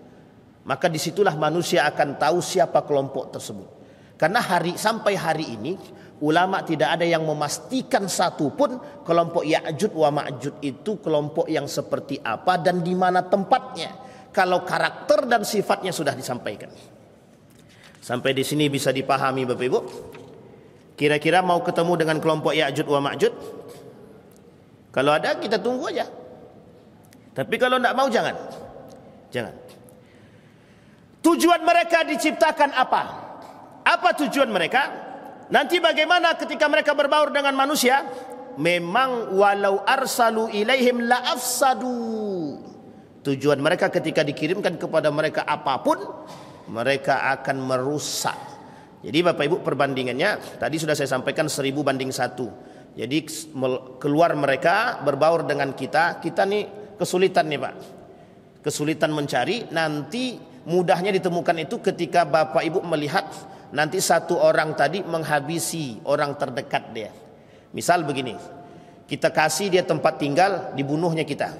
Maka disitulah manusia akan tahu siapa kelompok tersebut. Karena sampai hari ini Ulama tidak ada yang memastikan satu pun kelompok Ya'juj wa Ma'juj itu kelompok yang seperti apa dan di mana tempatnya. Kalau karakter dan sifatnya sudah disampaikan. Sampai di sini bisa dipahami Bapak Ibu. Kira-kira mau ketemu dengan kelompok Ya'juj wa Ma'juj? Kalau ada kita tunggu aja. Tapi kalau tidak mau jangan. Jangan. Tujuan mereka diciptakan apa? Apa tujuan mereka? Nanti bagaimana ketika mereka berbaur dengan manusia? Memang walau arsalu ilaihim la afsadu. Tujuan mereka ketika dikirimkan kepada mereka apapun, mereka akan merusak. Jadi Bapak Ibu perbandingannya tadi sudah saya sampaikan 1000 banding 1. Jadi keluar mereka berbaur dengan kita nih kesulitan nih Pak. Kesulitan mencari, nanti mudahnya ditemukan itu ketika Bapak Ibu melihat nanti satu orang tadi menghabisi orang terdekat dia. Misal begini, kita kasih dia tempat tinggal, dibunuhnya kita.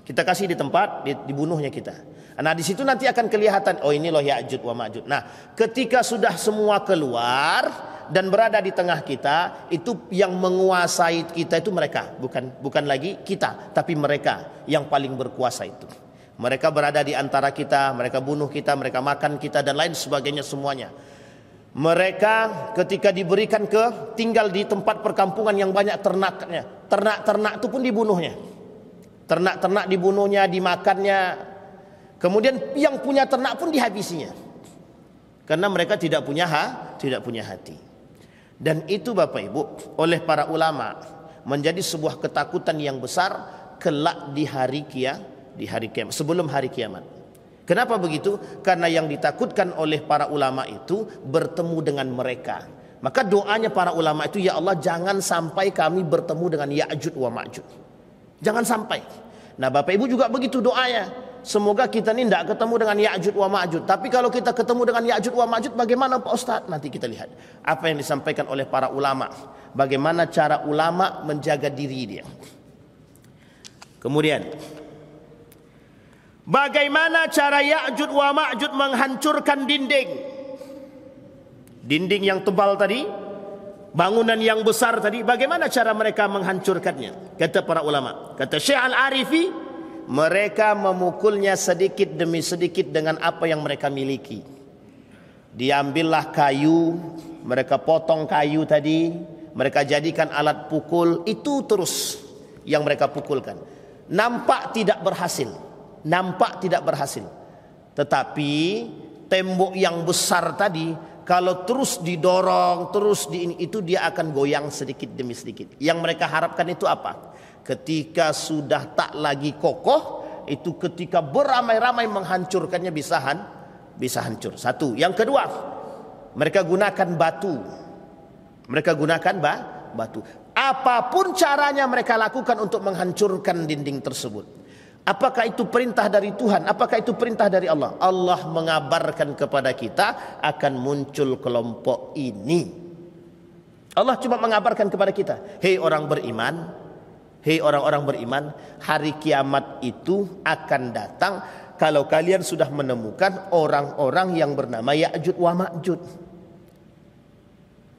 Kita kasih di tempat, dibunuhnya kita. Nah di situ nanti akan kelihatan, oh ini loh Ya'juj wa Ma'juj. Nah ketika sudah semua keluar dan berada di tengah kita, itu yang menguasai kita itu mereka, bukan lagi kita, tapi mereka yang paling berkuasa itu. Mereka berada di antara kita, mereka bunuh kita, mereka makan kita dan lain sebagainya semuanya. Mereka ketika diberikan tinggal di tempat perkampungan yang banyak ternaknya, ternak itu pun dibunuhnya. Ternak dibunuhnya, dimakannya. Kemudian yang punya ternak pun dihabisinya. Karena mereka tidak punya hati. Dan itu Bapak Ibu oleh para ulama menjadi sebuah ketakutan yang besar kelak di hari kiamat, sebelum hari kiamat. Kenapa begitu? Karena yang ditakutkan oleh para ulama itu bertemu dengan mereka. Maka doanya para ulama itu, ya Allah jangan sampai kami bertemu dengan Ya'juj wa Ma'juj. Jangan sampai. Nah Bapak Ibu juga begitu doanya. Semoga kita ini tidak ketemu dengan Ya'juj wa Ma'juj. Tapi kalau kita ketemu dengan Ya'juj wa Ma'juj, bagaimana Pak Ustadz? Nanti kita lihat apa yang disampaikan oleh para ulama. Bagaimana cara ulama menjaga diri dia. Kemudian bagaimana cara Ya'juj wa Ma'juj menghancurkan dinding yang tebal tadi, bangunan yang besar tadi, bagaimana cara mereka menghancurkannya? Kata para ulama, kata Syekh Al-Arifi, mereka memukulnya sedikit demi sedikit dengan apa yang mereka miliki. Diambillah kayu, mereka potong kayu tadi, mereka jadikan alat pukul, itu terus yang mereka pukulkan. Nampak tidak berhasil. Tetapi tembok yang besar tadi kalau terus didorong, itu dia akan goyang sedikit demi sedikit. Yang mereka harapkan itu apa? Ketika sudah tak lagi kokoh, itu ketika beramai-ramai menghancurkannya bisa hancur. Satu. Yang kedua, mereka gunakan batu. Apapun caranya mereka lakukan untuk menghancurkan dinding tersebut. Apakah itu perintah dari Tuhan? Apakah itu perintah dari Allah? Allah mengabarkan kepada kita akan muncul kelompok ini. Allah cuma mengabarkan kepada kita, hei orang beriman, hei orang-orang beriman, hari kiamat itu akan datang kalau kalian sudah menemukan orang-orang yang bernama Ya'juj wa Ma'juj.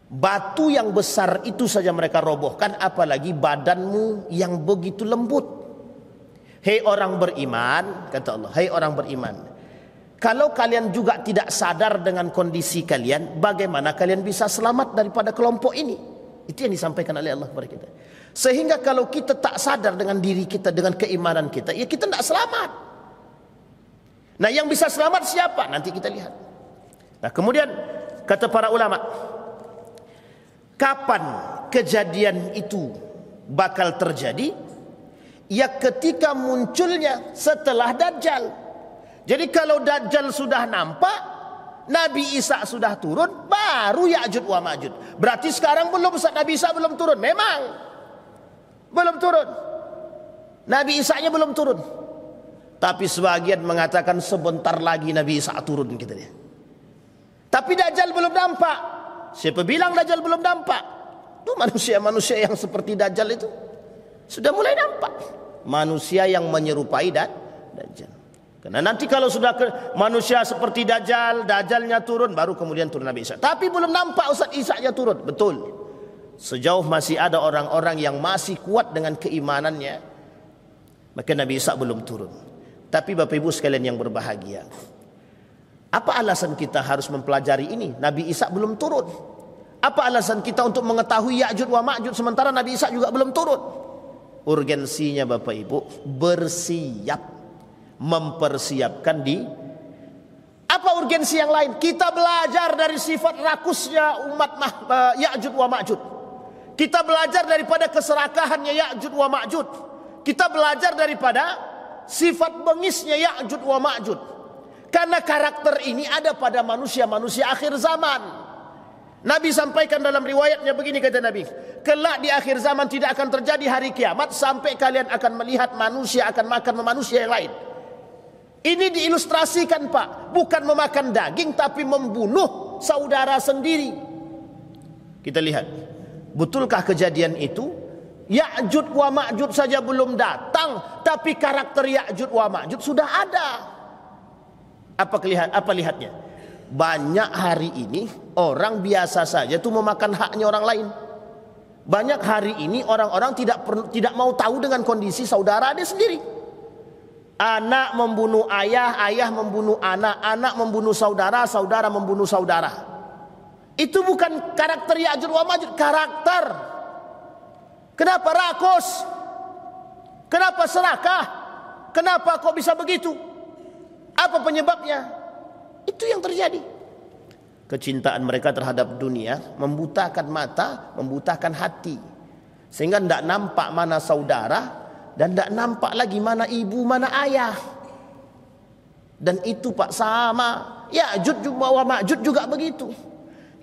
Batu yang besar itu saja mereka robohkan, apalagi badanmu yang begitu lembut. Hei orang beriman, kata Allah, hei orang beriman, kalau kalian juga tidak sadar dengan kondisi kalian, bagaimana kalian bisa selamat daripada kelompok ini? Itu yang disampaikan oleh Allah kepada kita. Sehingga kalau kita tak sadar dengan diri kita, dengan keimanan kita, ya kita tidak selamat. Nah yang bisa selamat siapa? Nanti kita lihat. Nah kemudian kata para ulama, kapan kejadian itu bakal terjadi? Ya ketika munculnya setelah Dajjal. Jadi kalau Dajjal sudah nampak, Nabi Isa sudah turun, baru Ya'juj wa Ma'juj. Berarti sekarang Nabi Isa belum turun. Memang belum turun. Nabi Isa-nya belum turun. Tapi sebagian mengatakan sebentar lagi Nabi Isa turun gitu dia. Tapi Dajjal belum nampak. Siapa bilang Dajjal belum nampak? Itu manusia-manusia yang seperti Dajjal itu sudah mulai nampak. Manusia yang menyerupai Dajjal. Karena nanti kalau sudah manusia seperti Dajalnya turun, baru kemudian turun Nabi Isa. Tapi belum nampak Ustaz Isa-nya turun. Betul. Sejauh masih ada orang-orang yang masih kuat dengan keimanannya, maka Nabi Isa belum turun. Tapi Bapak Ibu sekalian yang berbahagia, apa alasan kita harus mempelajari ini? Nabi Isa belum turun. Apa alasan kita untuk mengetahui Ya'juj wa Ma'juj sementara Nabi Isa juga belum turun? Urgensinya Bapak Ibu, bersiap. Mempersiapkan di apa urgensi yang lain? Kita belajar dari sifat rakusnya umat Ya'juj wa Ma'juj. Kita belajar daripada keserakahannya Ya'juj wa Ma'juj. Kita belajar daripada sifat bengisnya Ya'juj wa Ma'juj. Karena karakter ini ada pada manusia-manusia akhir zaman. Nabi sampaikan dalam riwayatnya begini, kata Nabi, kelak di akhir zaman tidak akan terjadi hari kiamat sampai kalian akan melihat manusia akan makan manusia yang lain. Ini diilustrasikan Pak, bukan memakan daging tapi membunuh saudara sendiri. Kita lihat, betulkah kejadian itu? Ya'juj wa Ma'juj saja belum datang, tapi karakter Ya'juj wa Ma'juj sudah ada. Apa lihatnya? Banyak hari ini orang biasa saja tuh memakan haknya orang lain. Banyak hari ini orang-orang tidak mau tahu dengan kondisi saudara dia sendiri. Anak membunuh ayah, ayah membunuh anak, anak membunuh saudara, saudara membunuh saudara. Itu bukan karakter Ya'juj wa Ma'juj, karakter. Kenapa rakus? Kenapa serakah? Kenapa kok bisa begitu? Apa penyebabnya? Itu yang terjadi. Kecintaan mereka terhadap dunia membutakan mata, membutakan hati, sehingga tidak nampak mana saudara dan tidak nampak lagi mana ibu, mana ayah. Dan itu Pak sama Ya'juj wa Ma'juj juga begitu.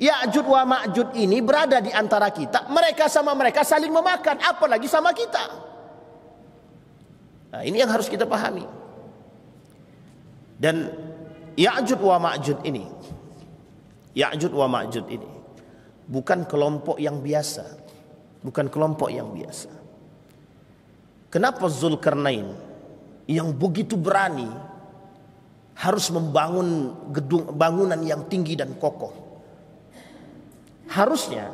Ya'juj wa Ma'juj ini berada di antara kita. Mereka sama mereka saling memakan, apalagi sama kita. Nah, ini yang harus kita pahami. Dan Ya'juj wa Ma'juj ini, Ya'juj wa Ma'juj ini bukan kelompok yang biasa. Bukan kelompok yang biasa. Kenapa Zulkarnain yang begitu berani harus membangun bangunan yang tinggi dan kokoh? Harusnya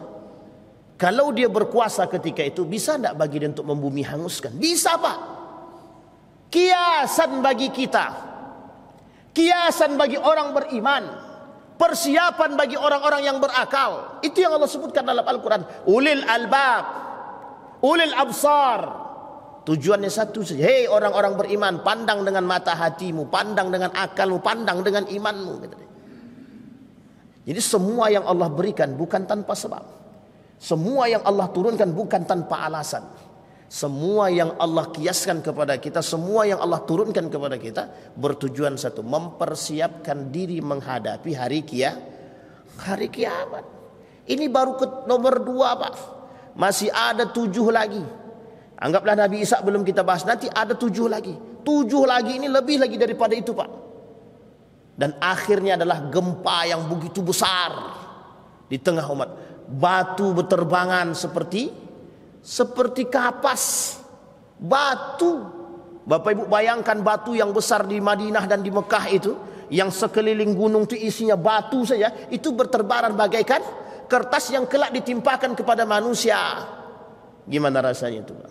kalau dia berkuasa ketika itu, bisa tidak bagi dia untuk membumi hanguskan? Bisa Pak. Kiasan bagi kita, kiasan bagi orang beriman, persiapan bagi orang-orang yang berakal. Itu yang Allah sebutkan dalam Al-Quran, ulil albab, ulil absar. Tujuannya satu saja, hei orang-orang beriman, pandang dengan mata hatimu, pandang dengan akalmu, pandang dengan imanmu. Jadi semua yang Allah berikan bukan tanpa sebab. Semua yang Allah turunkan bukan tanpa alasan. Semua yang Allah kiaskan kepada kita, semua yang Allah turunkan kepada kita bertujuan satu, mempersiapkan diri menghadapi hari kiamat. Ini baru nomor 2 Pak. Masih ada 7 lagi. Anggaplah Nabi Isa belum kita bahas, nanti ada 7 lagi. 7 lagi ini lebih lagi daripada itu Pak. Dan akhirnya adalah gempa yang begitu besar di tengah umat. Batu berterbangan seperti kapas. Batu. Bapak Ibu bayangkan batu yang besar di Madinah dan di Mekah itu, yang sekeliling gunung itu isinya batu saja, itu berterbangan bagaikan kertas yang kelak ditimpakan kepada manusia. Gimana rasanya itu Pak?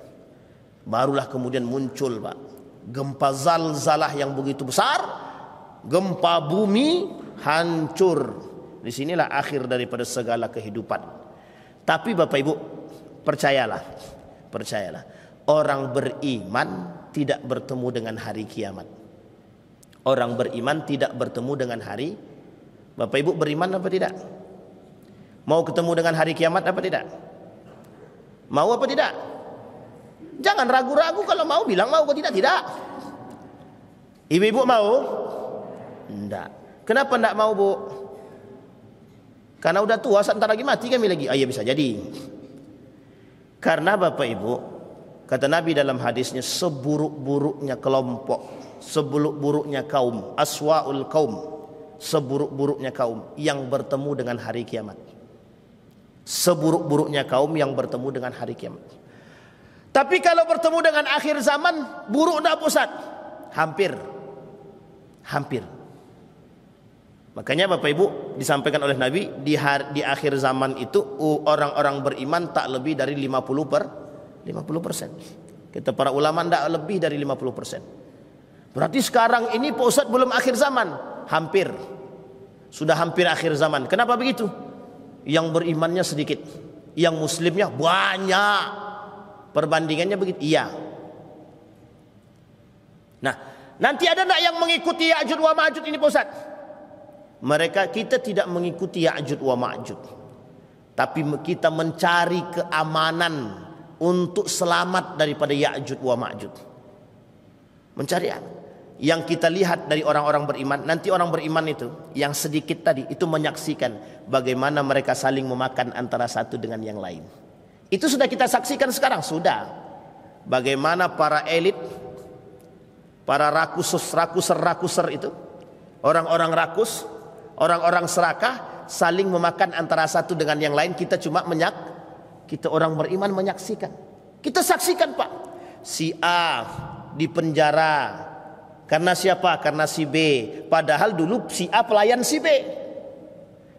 Barulah kemudian muncul Pak gempa zalzalah yang begitu besar, gempa bumi hancur. Disinilah akhir daripada segala kehidupan. Tapi Bapak Ibu percayalah, orang beriman tidak bertemu dengan hari kiamat. Orang beriman tidak bertemu dengan hari. Bapak Ibu beriman apa tidak? Mau ketemu dengan hari kiamat apa tidak? Mau apa tidak? Jangan ragu-ragu, kalau mau bilang mau, kalau tidak. Ibu-ibu mau? Tidak. Kenapa tidak mau Bu? Karena udah tua, sebentar lagi mati kami lagi. Iya bisa jadi. Karena Bapak Ibu, kata Nabi dalam hadisnya, seburuk-buruknya kelompok, seburuk-buruknya kaum, aswa'ul kaum, seburuk-buruknya kaum yang bertemu dengan hari kiamat. Seburuk-buruknya kaum yang bertemu dengan hari kiamat. Tapi kalau bertemu dengan akhir zaman, buruk dah Ustaz? Hampir. Hampir. Makanya Bapak Ibu disampaikan oleh Nabi di akhir zaman itu orang-orang beriman tak lebih dari 50%. Kita para ulama tidak lebih dari 50%. Berarti sekarang ini Pak Ustadz belum akhir zaman. Hampir. Sudah hampir akhir zaman. Kenapa begitu? Yang berimannya sedikit, yang muslimnya banyak. Perbandingannya begitu. Iya. Nah, nanti ada enggak yang mengikuti Ya'juj wa Ma'juj ini Pak Ustadz? Kita tidak mengikuti Ya'juj wa Ma'juj, tapi kita mencari keamanan untuk selamat daripada Ya'juj wa Ma'juj. Mencari yang kita lihat dari orang-orang beriman. Nanti orang beriman itu yang sedikit tadi itu menyaksikan bagaimana mereka saling memakan antara satu dengan yang lain. Itu sudah kita saksikan sekarang. Sudah. Bagaimana para elit, para rakuser itu, orang-orang rakus, orang-orang serakah saling memakan antara satu dengan yang lain. Kita kita orang beriman menyaksikan. Kita saksikan Pak. Si A di penjara karena siapa? Karena si B. Padahal dulu si A pelayan si B.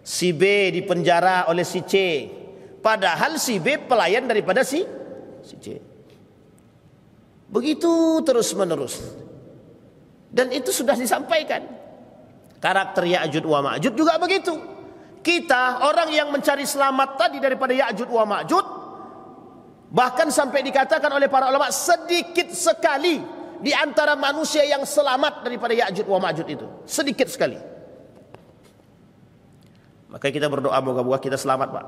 Si B di penjara oleh si C. Padahal si B pelayan daripada si C. Begitu terus menerus. Dan itu sudah disampaikan. Karakter Ya'juj wa Ma'juj juga begitu. Kita orang yang mencari selamat tadi daripada Ya'juj wa Ma'juj, bahkan sampai dikatakan oleh para ulama sedikit sekali di antara manusia yang selamat daripada Ya'juj wa Ma'juj itu. Sedikit sekali. Maka kita berdoa moga-moga kita selamat Pak.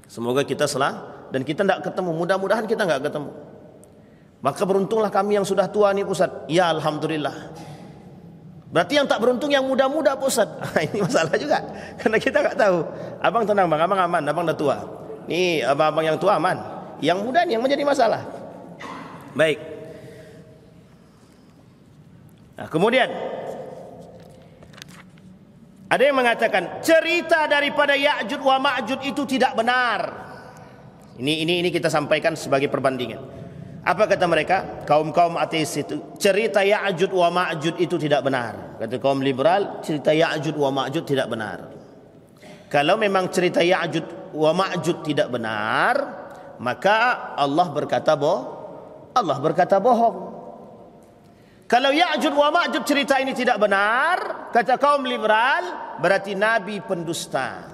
Semoga kita selamat dan kita tidak ketemu. Mudah-mudahan kita tidak ketemu. Maka beruntunglah kami yang sudah tua nih Ustaz. Ya Alhamdulillah. Berarti yang tak beruntung yang muda-muda Pak Ustaz. Ini masalah juga. Karena kita tak tahu. Abang tenang Bang, abang aman, abang dah tua. Nih abang-abang yang tua aman. Yang muda nih yang menjadi masalah. Baik. Nah, kemudian ada yang mengatakan cerita daripada Ya'juj wa Ma'juj itu tidak benar. Ini kita sampaikan sebagai perbandingan. Apa kata mereka? Kaum-kaum ateis itu, cerita Ya'juj wa Ma'juj itu tidak benar. Kata kaum liberal, cerita Ya'juj wa Ma'juj tidak benar. Kalau memang cerita Ya'juj wa Ma'juj tidak benar, maka Allah berkata bohong. Kalau Ya'juj wa Ma'juj cerita ini tidak benar, kata kaum liberal, berarti Nabi pendusta.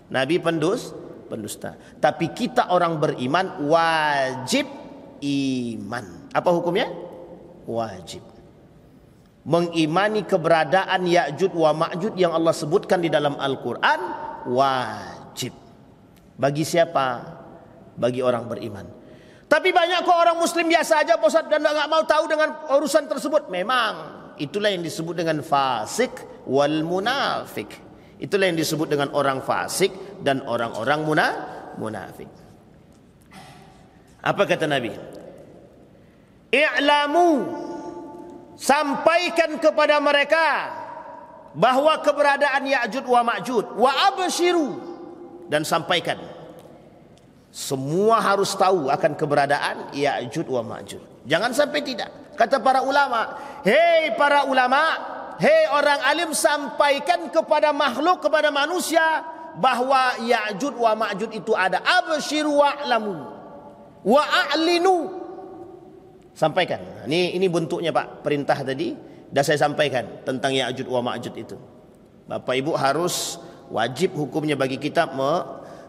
Nabi pendusta. Tapi kita orang beriman wajib iman. Apa hukumnya? Wajib. Mengimani keberadaan Ya'juj wa Ma'juj yang Allah sebutkan di dalam Al-Quran wajib. Bagi siapa? Bagi orang beriman. Tapi banyak kok orang muslim biasa aja Ustaz dan enggak mau tahu dengan urusan tersebut. Memang itulah yang disebut dengan fasik wal munafik. Itulah yang disebut dengan orang fasik dan orang-orang munafik. Apa kata Nabi? I'lamu, sampaikan kepada mereka bahwa keberadaan Ya'juj wa Ma'juj, wa abshiru, dan sampaikan semua harus tahu akan keberadaan Ya'juj wa Ma'juj. Jangan sampai tidak. Kata para ulama, hei para ulama, hei orang alim, sampaikan kepada makhluk, kepada manusia bahwa Ya'juj wa Ma'juj itu ada. Abshiru wa'lamu wa a'linu. Sampaikan. Ini bentuknya Pak, perintah tadi dah saya sampaikan tentang Ya'juj wa Ma'juj itu. Bapak Ibu harus wajib hukumnya bagi kita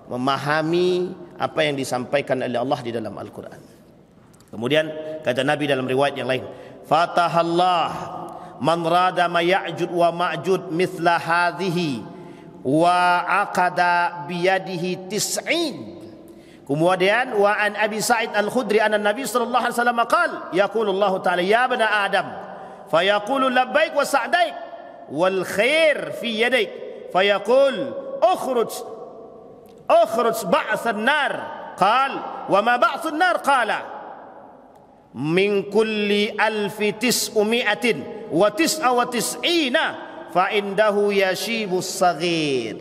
memahami apa yang disampaikan oleh Allah di dalam Al-Quran. Kemudian kata Nabi dalam riwayat yang lain, Fatahallah man rada ma Ya'juj wa Ma'juj mithla hadhihi wa aqada biyadihi tis'in. Kemudian wa an Abi Sa'id Al-Khudri anna Nabi sallallahu alaihi wasallam qala yaqulu Allah ta'ala ya bani Adam fayaqulu labbaik wa sa'daik wal khair fi yadaik fayaqul ukhruj ba'th an-nar qala wa ma ba'th an-nar qala min kulli alfi tis'umi'atin wa tis'a wa tis'ina fa indahu yashibus saghir.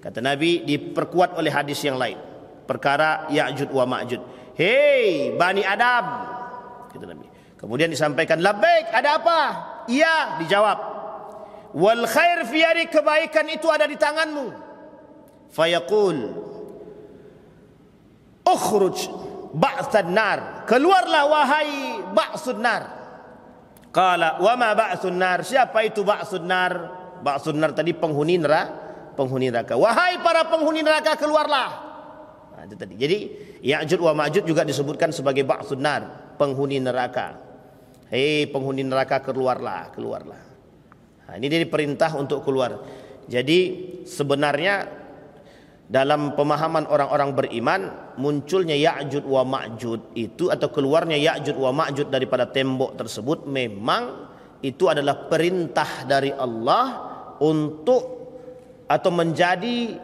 Kata Nabi diperkuat oleh hadis yang lain perkara Ya'juj wa Ma'juj. Hei Bani Adam, kata Nabi. Kemudian disampaikan labbaik, ada apa? Iya, dijawab. Wal khair fi yadik, kebaikan itu ada di tanganmu. Fayaqul ukhruj ba'than nar, keluarlah wahai ba'sun nar. Qala wa ma ba'sun nar, siapa itu ba'sun nar? Ba'sun nar tadi penghuni neraka. Wahai para penghuni neraka, keluarlah. Nah, itu tadi. Jadi Ya'juj wa Ma'juj juga disebutkan sebagai ba'sun nar, penghuni neraka. Hei penghuni neraka, keluarlah. Nah, ini dia diperintah untuk keluar. Jadi sebenarnya dalam pemahaman orang-orang beriman, munculnya Ya'juj wa Ma'juj itu, atau keluarnya Ya'juj wa Ma'juj daripada tembok tersebut, memang itu adalah perintah dari Allah untuk atau menjadi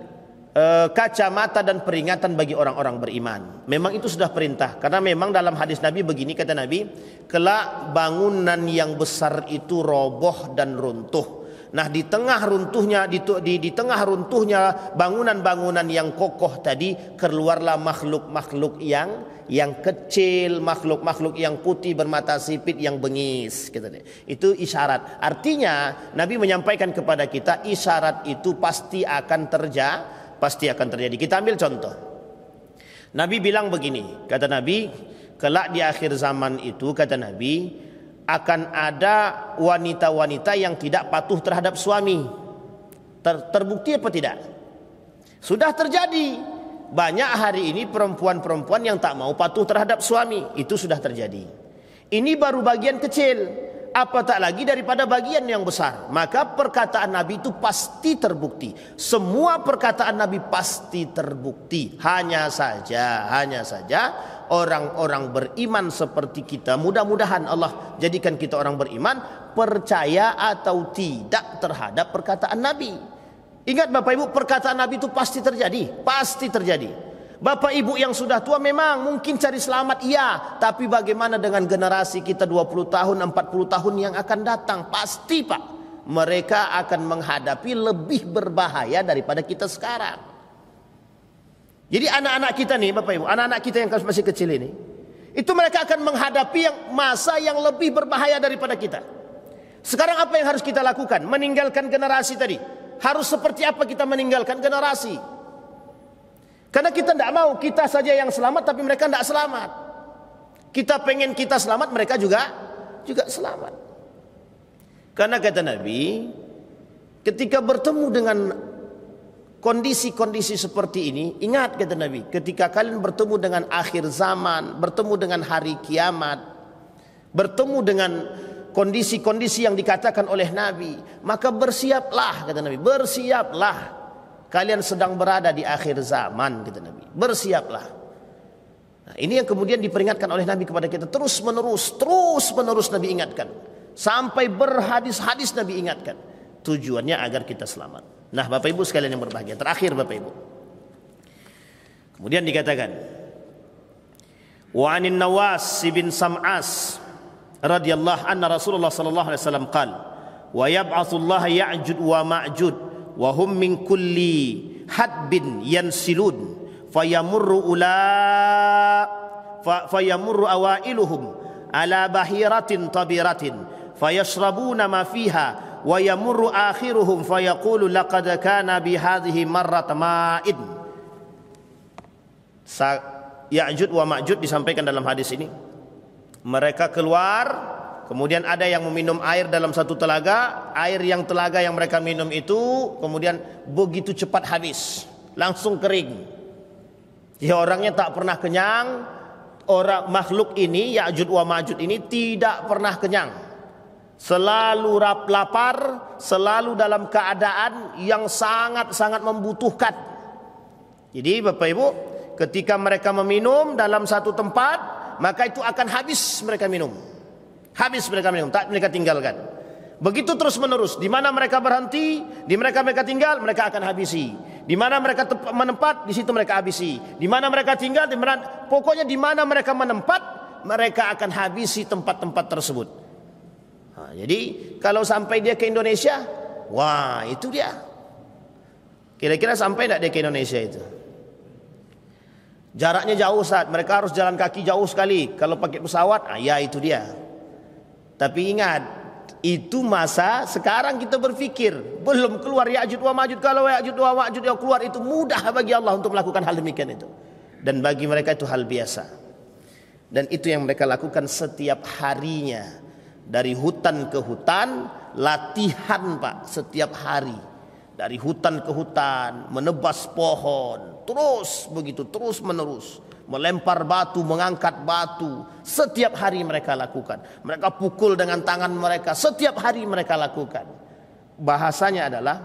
kacamata dan peringatan bagi orang-orang beriman. Memang itu sudah perintah, karena memang dalam hadis Nabi begini, kata Nabi, kelak bangunan yang besar itu roboh dan runtuh. Nah, di tengah runtuhnya bangunan-bangunan yang kokoh tadi, keluarlah makhluk-makhluk yang kecil, makhluk-makhluk yang putih bermata sipit yang bengis, gitu deh. Itu isyarat. Artinya Nabi menyampaikan kepada kita isyarat itu pasti akan terjadi. Kita ambil contoh. Nabi bilang begini, kata Nabi, kelak di akhir zaman itu, kata Nabi, akan ada wanita-wanita yang tidak patuh terhadap suami. Terbukti apa tidak? Sudah terjadi. Banyak hari ini perempuan-perempuan yang tak mau patuh terhadap suami. Itu sudah terjadi. Ini baru bagian kecil. Apa tak lagi daripada bagian yang besar. Maka perkataan Nabi itu pasti terbukti. Semua perkataan Nabi pasti terbukti. Hanya saja orang-orang beriman seperti kita, mudah-mudahan Allah jadikan kita orang beriman, percaya atau tidak terhadap perkataan Nabi. Ingat Bapak Ibu, perkataan Nabi itu pasti terjadi. Bapak Ibu yang sudah tua memang mungkin cari selamat, iya, tapi bagaimana dengan generasi kita 20 tahun, 40 tahun yang akan datang? Pasti Pak, mereka akan menghadapi lebih berbahaya daripada kita sekarang. Jadi anak-anak kita nih Bapak Ibu, anak-anak kita yang masih kecil ini, itu mereka akan menghadapi masa yang lebih berbahaya daripada kita. Sekarang apa yang harus kita lakukan? Meninggalkan generasi tadi. Harus seperti apa kita meninggalkan generasi? Karena kita tidak mau kita saja yang selamat, tapi mereka tidak selamat. Kita pengen kita selamat, mereka juga selamat. Karena kata Nabi, ketika bertemu dengan kondisi-kondisi seperti ini, ingat kata Nabi, ketika kalian bertemu dengan akhir zaman, bertemu dengan hari kiamat, bertemu dengan kondisi-kondisi yang dikatakan oleh Nabi, maka bersiaplah, kata Nabi, bersiaplah. Kalian sedang berada di akhir zaman, kata Nabi. Bersiaplah. Nah, ini yang kemudian diperingatkan oleh Nabi kepada kita terus menerus Nabi ingatkan. Sampai berhadis-hadis Nabi ingatkan. Tujuannya agar kita selamat. Nah, Bapak Ibu sekalian yang berbahagia, terakhir Bapak Ibu. Kemudian dikatakan, wa anin Nawas bin Sam'as radhiyallahu anna Rasulullah sallallahu alaihi wasallam qala, wa yab'atsullahu Ya'juj wa Ma'juj wa hum min kulli hadbin yansilun fayamurru awailuhum ala bahiratin tabiratin fayashrabuna ma fiha wa yamurru akhiruhum fayaqulu laqad kana bi hadhihi marrat ma'id. Ya'juj wa Ma'juj disampaikan dalam hadis ini, mereka keluar, kemudian ada yang meminum air dalam satu telaga. Air yang telaga yang mereka minum itu kemudian begitu cepat habis, langsung kering. Ya, orangnya tak pernah kenyang. Orang makhluk ini, Ya'juj wa Ma'juj ini tidak pernah kenyang. Selalu lapar, selalu dalam keadaan yang sangat-sangat membutuhkan. Jadi Bapak Ibu, ketika mereka meminum dalam satu tempat, maka itu akan habis mereka minum. Tak mereka tinggalkan. Begitu terus menerus. Di mana mereka berhenti, di mereka tinggal, mereka akan habisi. Di mana mereka menempat, di situ mereka habisi. Di mana mereka tinggal, pokoknya di mana mereka menempat, mereka akan habisi tempat-tempat tersebut. Nah, jadi kalau sampai dia ke Indonesia, wah itu dia. Kira-kira sampai tidak dia ke Indonesia itu? Jaraknya jauh Ustaz, mereka harus jalan kaki jauh sekali. Kalau pakai pesawat, ya itu dia. Tapi ingat, itu masa sekarang kita berfikir belum keluar Ya'juj wa Ma'juj. Kalau Ya'juj wa Ma'juj yang keluar itu mudah bagi Allah untuk melakukan hal demikian itu, dan bagi mereka itu hal biasa. Dan itu yang mereka lakukan setiap harinya, dari hutan ke hutan, latihan Pak, setiap hari dari hutan ke hutan, menebas pohon, terus begitu, terus menerus, melempar batu, mengangkat batu, setiap hari mereka lakukan. Mereka pukul dengan tangan mereka, setiap hari mereka lakukan. Bahasanya adalah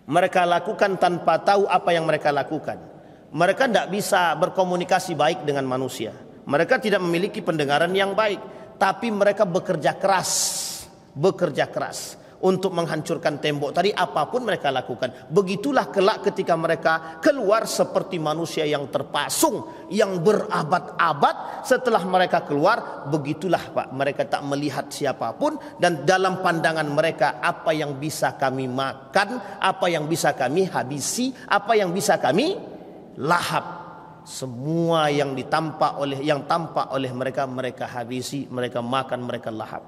mereka lakukan tanpa tahu apa yang mereka lakukan. Mereka tidak bisa berkomunikasi baik dengan manusia. Mereka tidak memiliki pendengaran yang baik, tapi mereka bekerja keras untuk menghancurkan tembok tadi, apapun mereka lakukan. Begitulah kelak ketika mereka keluar seperti manusia yang terpasung, yang berabad-abad. Setelah mereka keluar, begitulah Pak, mereka tak melihat siapapun, dan dalam pandangan mereka, apa yang bisa kami makan, apa yang bisa kami habisi, apa yang bisa kami lahap. Semua yang tampak oleh mereka, mereka habisi, mereka makan, mereka lahap.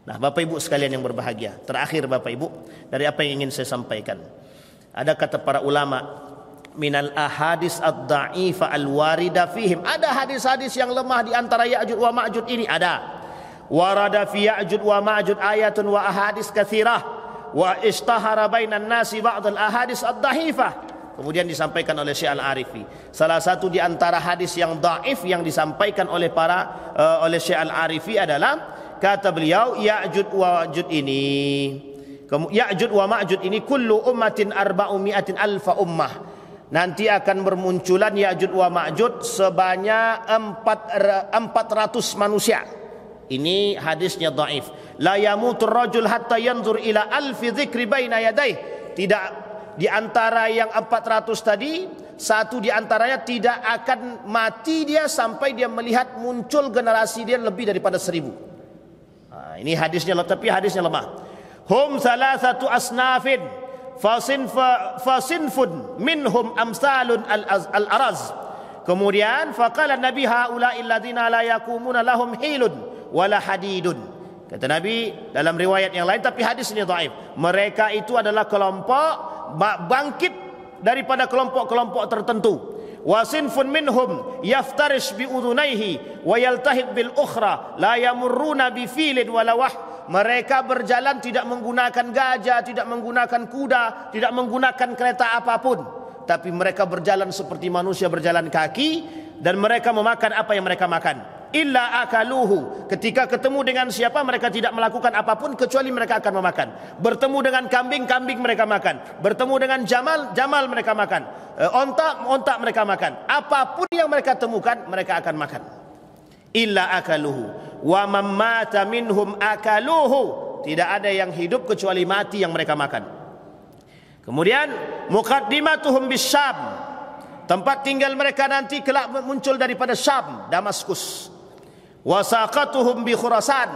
Nah, Bapak Ibu sekalian yang berbahagia, terakhir Bapak Ibu, dari apa yang ingin saya sampaikan, ada kata para ulama, minal ahadis ad-da'ifa al-warida fihim, ada hadis-hadis yang lemah di antara Ya'juj wa Ma'juj ini, ada. Warada fi Ya'juj wa Ma'juj ayatun wa ahadis katsirah wa ishtahara bainan nasi ba'd al-ahadis ad-da'ifah. Kemudian disampaikan oleh Syekh Al-Arifi, salah satu di antara hadis yang dhaif yang disampaikan oleh Syekh Al-Arifi adalah, kata beliau, Ya'juj wa Ma'juj ini kullu ummatin 400 alfa ummah. Nanti akan bermunculan Ya'juj wa Ma'juj sebanyak 400 manusia. Ini hadisnya dhaif. La yamutur rajul hatta yanzur ila alfi dzikri baina yadayh. Tidak di antara yang 400 tadi, satu di antaranya tidak akan mati dia sampai dia melihat muncul generasi dia lebih daripada 1000. Nah, ini hadisnya, tapi hadisnya lemah. Hum salasatu asnafin fasinfun minhum amsalun al-araz. Kemudian faqala Nabi haula'i alladziina la yakumuna lahum hilun wala hadidun. Kata Nabi dalam riwayat yang lain, tapi hadis ini dhaif, mereka itu adalah kelompok bangkit daripada kelompok-kelompok tertentu. Wasinfun minhum yaftarish bi udhunaihi wa yaltahib bil ukhra la yamurruna bi filin wala wah. Mereka berjalan tidak menggunakan gajah, tidak menggunakan kuda, tidak menggunakan kereta apapun, tapi mereka berjalan seperti manusia berjalan kaki, dan mereka memakan apa yang mereka makan. Illa akaluhu, ketika ketemu dengan siapa mereka tidak melakukan apapun kecuali mereka akan memakan. Bertemu dengan kambing, kambing mereka makan. Bertemu dengan jamal, jamal mereka makan. Onta mereka makan. Apapun yang mereka temukan mereka akan makan. Illa akaluhu wa man mata minhum akaluhu, tidak ada yang hidup kecuali mati yang mereka makan. Kemudian muqaddimatuhum bisyam, tempat tinggal mereka nanti kelak muncul daripada Syam, Damaskus. Wasaqatuhum bi Khurasan,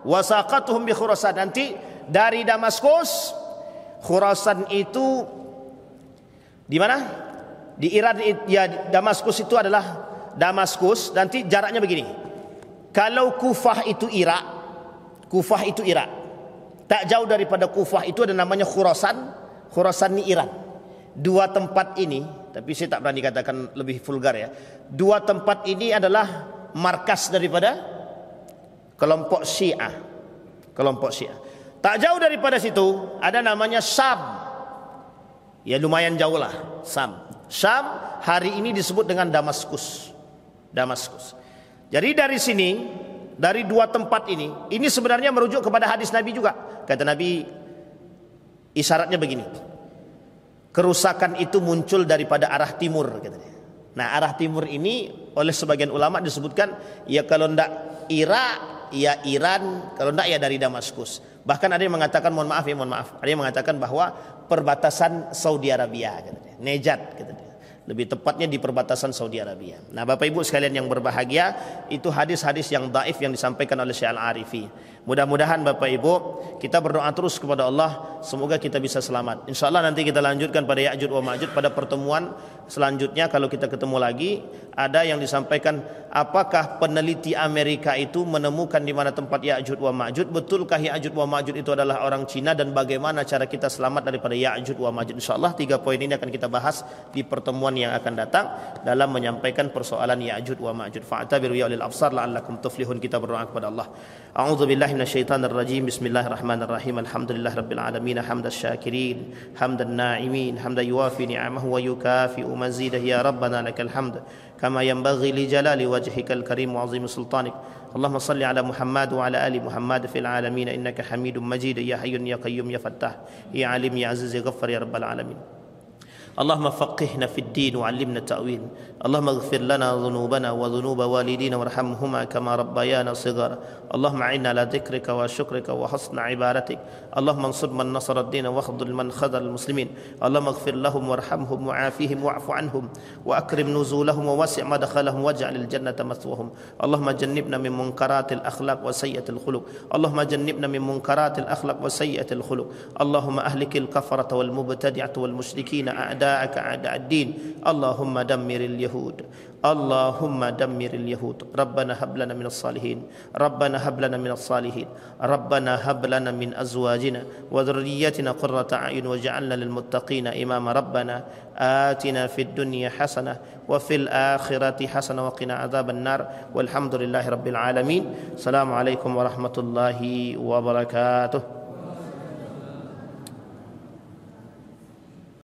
wasaqatuhum bi Khurasan, nanti dari Damaskus. Khurasan itu di mana? Di Iran ya. Damaskus itu adalah Damaskus, nanti jaraknya begini. Kalau Kufah itu Irak, Kufah itu Irak, tak jauh daripada Kufah itu ada namanya Khurasan. Khurasan ini Iran. Dua tempat ini, tapi saya tak berani katakan lebih vulgar ya. Dua tempat ini adalah markas daripada kelompok Syiah. Kelompok Syiah. Tak jauh daripada situ ada namanya Syam. Ya lumayan jauh lah, Syam. Syam hari ini disebut dengan Damaskus. Damaskus. Jadi dari sini, dari dua tempat ini sebenarnya merujuk kepada hadis Nabi juga. Kata Nabi, isyaratnya begini. Kerusakan itu muncul daripada arah timur, katanya. Nah, arah timur ini oleh sebagian ulama disebutkan ya kalau ndak Irak ya Iran, kalau ndak ya dari Damaskus. Bahkan ada yang mengatakan mohon maaf, ada yang mengatakan bahwa perbatasan Saudi Arabia, katanya. Nejat, katanya. Lebih tepatnya di perbatasan Saudi Arabia. Nah, Bapak Ibu sekalian yang berbahagia, itu hadis-hadis yang dhaif yang disampaikan oleh Syekh Al-Arifi. Mudah-mudahan Bapak Ibu kita berdoa terus kepada Allah, semoga kita bisa selamat. Insya Allah nanti kita lanjutkan pada Ya'juj wa Ma'juj pada pertemuan selanjutnya. Kalau kita ketemu lagi, ada yang disampaikan, apakah peneliti Amerika itu menemukan di mana tempat Ya'juj wa Ma'juj? Betulkah Ya'juj wa Ma'juj itu adalah orang Cina, dan bagaimana cara kita selamat daripada Ya'juj wa Ma'juj? Insya Allah 3 poin ini akan kita bahas di pertemuan yang akan datang dalam menyampaikan persoalan Ya'juj wa Ma'juj. Fa'tabiru ya ulil absar la'allakum tuflihun. Kita berdoa kepada Allah. A'udzubillahi minasyaitonir rajim. Bismillahirrahmanirrahim. Alhamdulillahirabbil alamin. Hamdas syakirin, hamdan na'imin, hamdan yuwafi ni'amahu wa yukafi'u mazidah. Ya Rabbana lakal hamd kama yanbaghi li jalali wajhikal karim wa 'azimi sultanik. Allahumma salli ala Muhammad wa ala ali Muhammad fil alamin innaka Hamidum Majid. Ya Hayyun ya Qayyum ya Fattah ya Alim ya Aziz ya Ghaffar ya Rabbal alamin. اللهم فقهنا في الدين وعلمنا التأويل. اللهم اغفر لنا ذنوبنا وذنوب والدينا وارحمهما كما ربيانا صغارا. اللهم أعنا على ذكرك وشكرك وحسن عبادتك. اللهم انصر من نصر الدين واخذل من خذل المسلمين. اللهم اغفر لهم وارحمهم وعافهم واعف عنهم وأكرم نزولهم ووسع مدخلهم واجعل الجنة مثواهم. اللهم جنبنا من منكرات الأخلاق وسيئة الخلق. اللهم جنبنا من منكرات الأخلاق وسيئة الخلق. اللهم أهلك الكفرة والمبتدعة والمشركين أعداءك أعداء الدين. اللهم دمر اليهود. اللهم دمر اليهود. ربنا هب لنا من الصالحين. ربنا هب لنا من الصالحين. ربنا هب لنا من أزواجنا وذرياتنا قرة أعين واجعلنا للمتقين إماما. ربنا آتنا في الدنيا حسنة وفي الآخرة حسنة وقنا عذاب النار. والحمد لله رب العالمين. السلام عليكم ورحمة الله وبركاته.